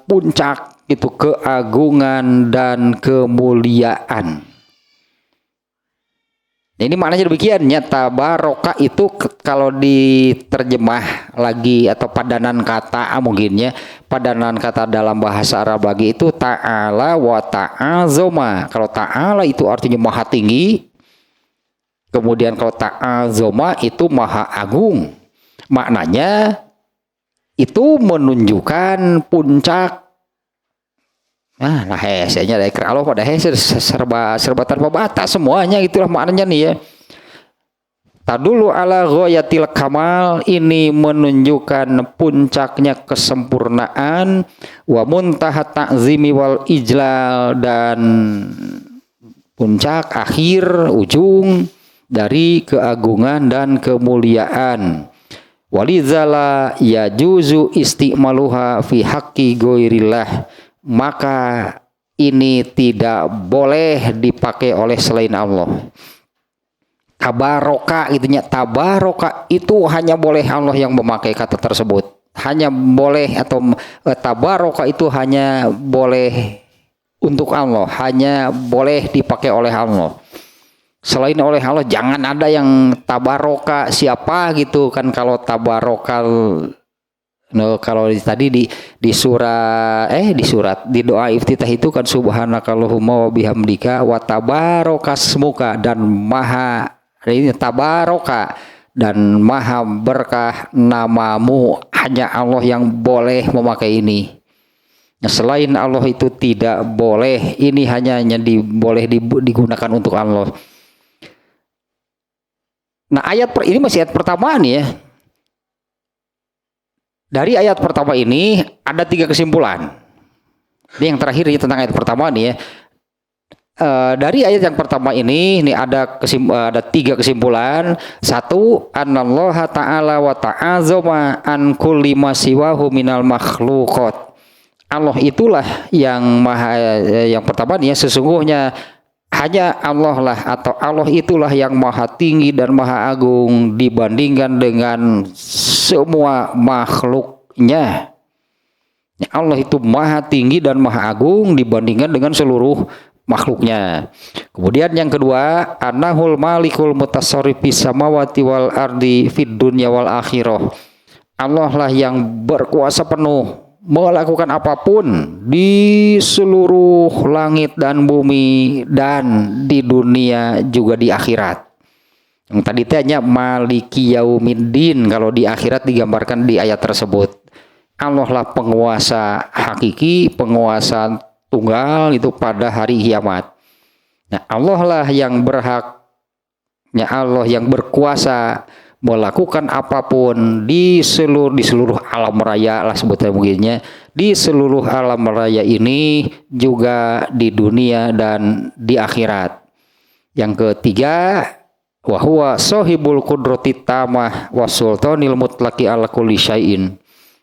puncak itu keagungan dan kemuliaan. Ini maknanya demikian. Nyata baroka itu kalau diterjemah lagi atau padanan kata mungkinnya, padanan kata dalam bahasa Arab lagi itu ta'ala wa ta'azoma. Kalau ta'ala itu artinya maha tinggi, kemudian kalau ta'azoma itu maha agung. Maknanya itu menunjukkan puncak. Nah hesenya dari Allah pada hese serba tanpa batas semuanya, itulah maknanya nih ya. Tadulu ala ghayatil kamal, ini menunjukkan puncaknya kesempurnaan, wa muntaha ta'zimi wal ijlal, dan puncak akhir ujung dari keagungan dan kemuliaan. Walidzala yajuzu istimaluha fi haqqi ghairillah, maka ini tidak boleh dipakai oleh selain Allah. Tabaroka itunya, tabaroka itu hanya boleh Allah yang memakai kata tersebut. Hanya boleh, atau tabaroka itu hanya boleh untuk Allah, hanya boleh dipakai oleh Allah. Selain oleh Allah jangan ada yang tabaroka siapa gitu kan. Kalau tabarokal, kalau tadi di surat di doa iftitah itu kan subhanakallahumma wa bihamdika wa tabarokasmuka, dan maha ini tabaroka dan maha berkah namamu, hanya Allah yang boleh memakai ini. Nah, selain Allah itu tidak boleh, ini hanya boleh digunakan untuk Allah. Nah ini masih ayat pertama nih ya. Dari ayat pertama ini ada 3 kesimpulan. Ini yang terakhir ini tentang ayat pertama nih ya. Dari ayat yang pertama ini ada 3 kesimpulan. 1, anallaha ta'ala wa ta'azama an kulli ma siwahu minal makhluqat. Allah itulah yang yang pertama nih ya, sesungguhnya hanya Allah lah, atau Allah itulah yang maha tinggi dan maha agung dibandingkan dengan semua makhluknya. Allah itu maha tinggi dan maha agung dibandingkan dengan seluruh makhluknya. Kemudian yang kedua, annahul malikul mutasarrifis samawati wal ardi fid dunya wal akhirah. Allah lah yang berkuasa penuh melakukan apapun di seluruh langit dan bumi dan di dunia juga di akhirat. Yang tadi tanya Maliki Yaumiddin, kalau di akhirat digambarkan di ayat tersebut. Allah lah penguasa hakiki, penguasa tunggal itu pada hari kiamat. Nah, Allah lah yang berhaknya, Allah yang berkuasa melakukan apapun di seluruh alam raya lah sebutnya mungkinnya, di seluruh alam raya ini juga di dunia dan di akhirat. Yang ketiga, wa huwa sahibul qudrati tamah wa sultanil mutlaqi ala kulli syai'in.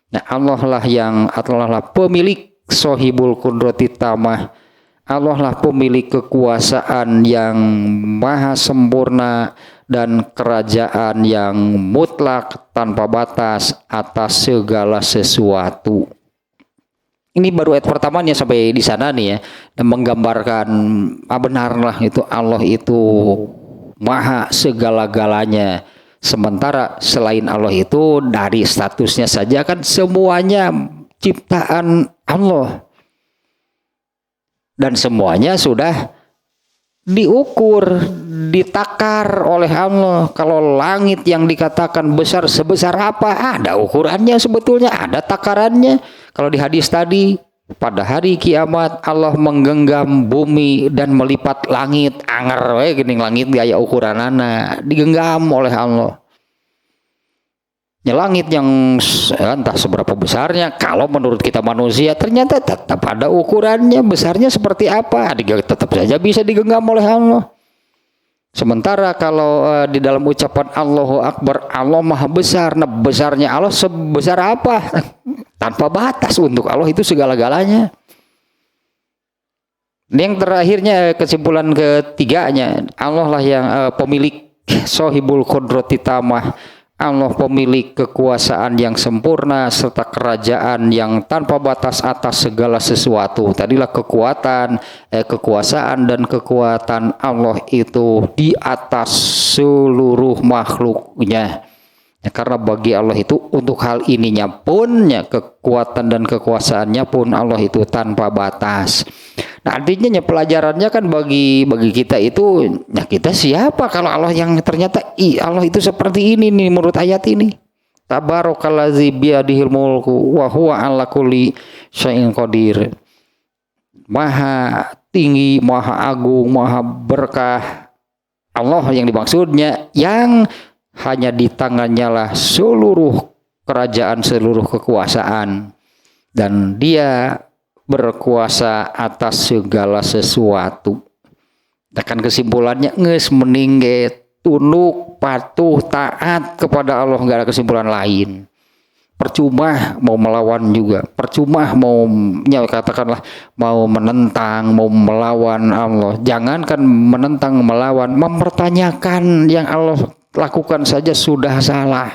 Nah, Allah lah pemilik sahibul qudrati tamah. Allah lah pemilik kekuasaan yang maha sempurna dan kerajaan yang mutlak tanpa batas atas segala sesuatu. Ini baru ayat pertamanya sampai di sana nih ya, dan menggambarkan benarlah itu Allah itu maha segala-galanya. Sementara selain Allah itu dari statusnya saja kan semuanya ciptaan Allah. Dan semuanya sudah diukur, ditakar oleh Allah. Kalau langit yang dikatakan besar sebesar apa, ada ukurannya sebetulnya, ada takarannya. Kalau di hadis tadi, pada hari kiamat Allah menggenggam bumi dan melipat langit, anger gini langit gaya ukuranana, digenggam oleh Allah. Langit yang entah seberapa besarnya, kalau menurut kita manusia ternyata tetap ada ukurannya, besarnya seperti apa, tetap saja bisa digenggam oleh Allah. Sementara kalau di dalam ucapan Allahu Akbar, Allah maha besar. Nah, besarnya Allah sebesar apa? Tanpa batas, untuk Allah itu segala-galanya. Yang terakhirnya, kesimpulan ketiganya, Allah lah yang pemilik sahibul qudrati tamah. Allah pemilik kekuasaan yang sempurna serta kerajaan yang tanpa batas atas segala sesuatu. Tadilah kekuasaan dan kekuatan Allah itu di atas seluruh makhluknya. Ya, karena bagi Allah itu untuk hal ininya pun ya, kekuatan dan kekuasaannya pun Allah itu tanpa batas. Nah, artinya ya, pelajarannya kan bagi kita itu ya, kita siapa kalau Allah yang ternyata Allah itu seperti ini nih menurut ayat ini. Tabarakallazi biyadihil mulku wa huwa ala kulli syai'in qadir. Maha tinggi, maha agung, maha berkah Allah yang dimaksudnya, yang hanya di tangannya lah seluruh kerajaan, seluruh kekuasaan, dan Dia berkuasa atas segala sesuatu. Tekan kesimpulannya nges meningge tunduk, patuh, taat kepada Allah, nggak ada kesimpulan lain. Percuma mau melawan juga, percuma mau katakanlah mau menentang, mau melawan Allah. Jangankan menentang, melawan, mempertanyakan yang Allah lakukan saja sudah salah.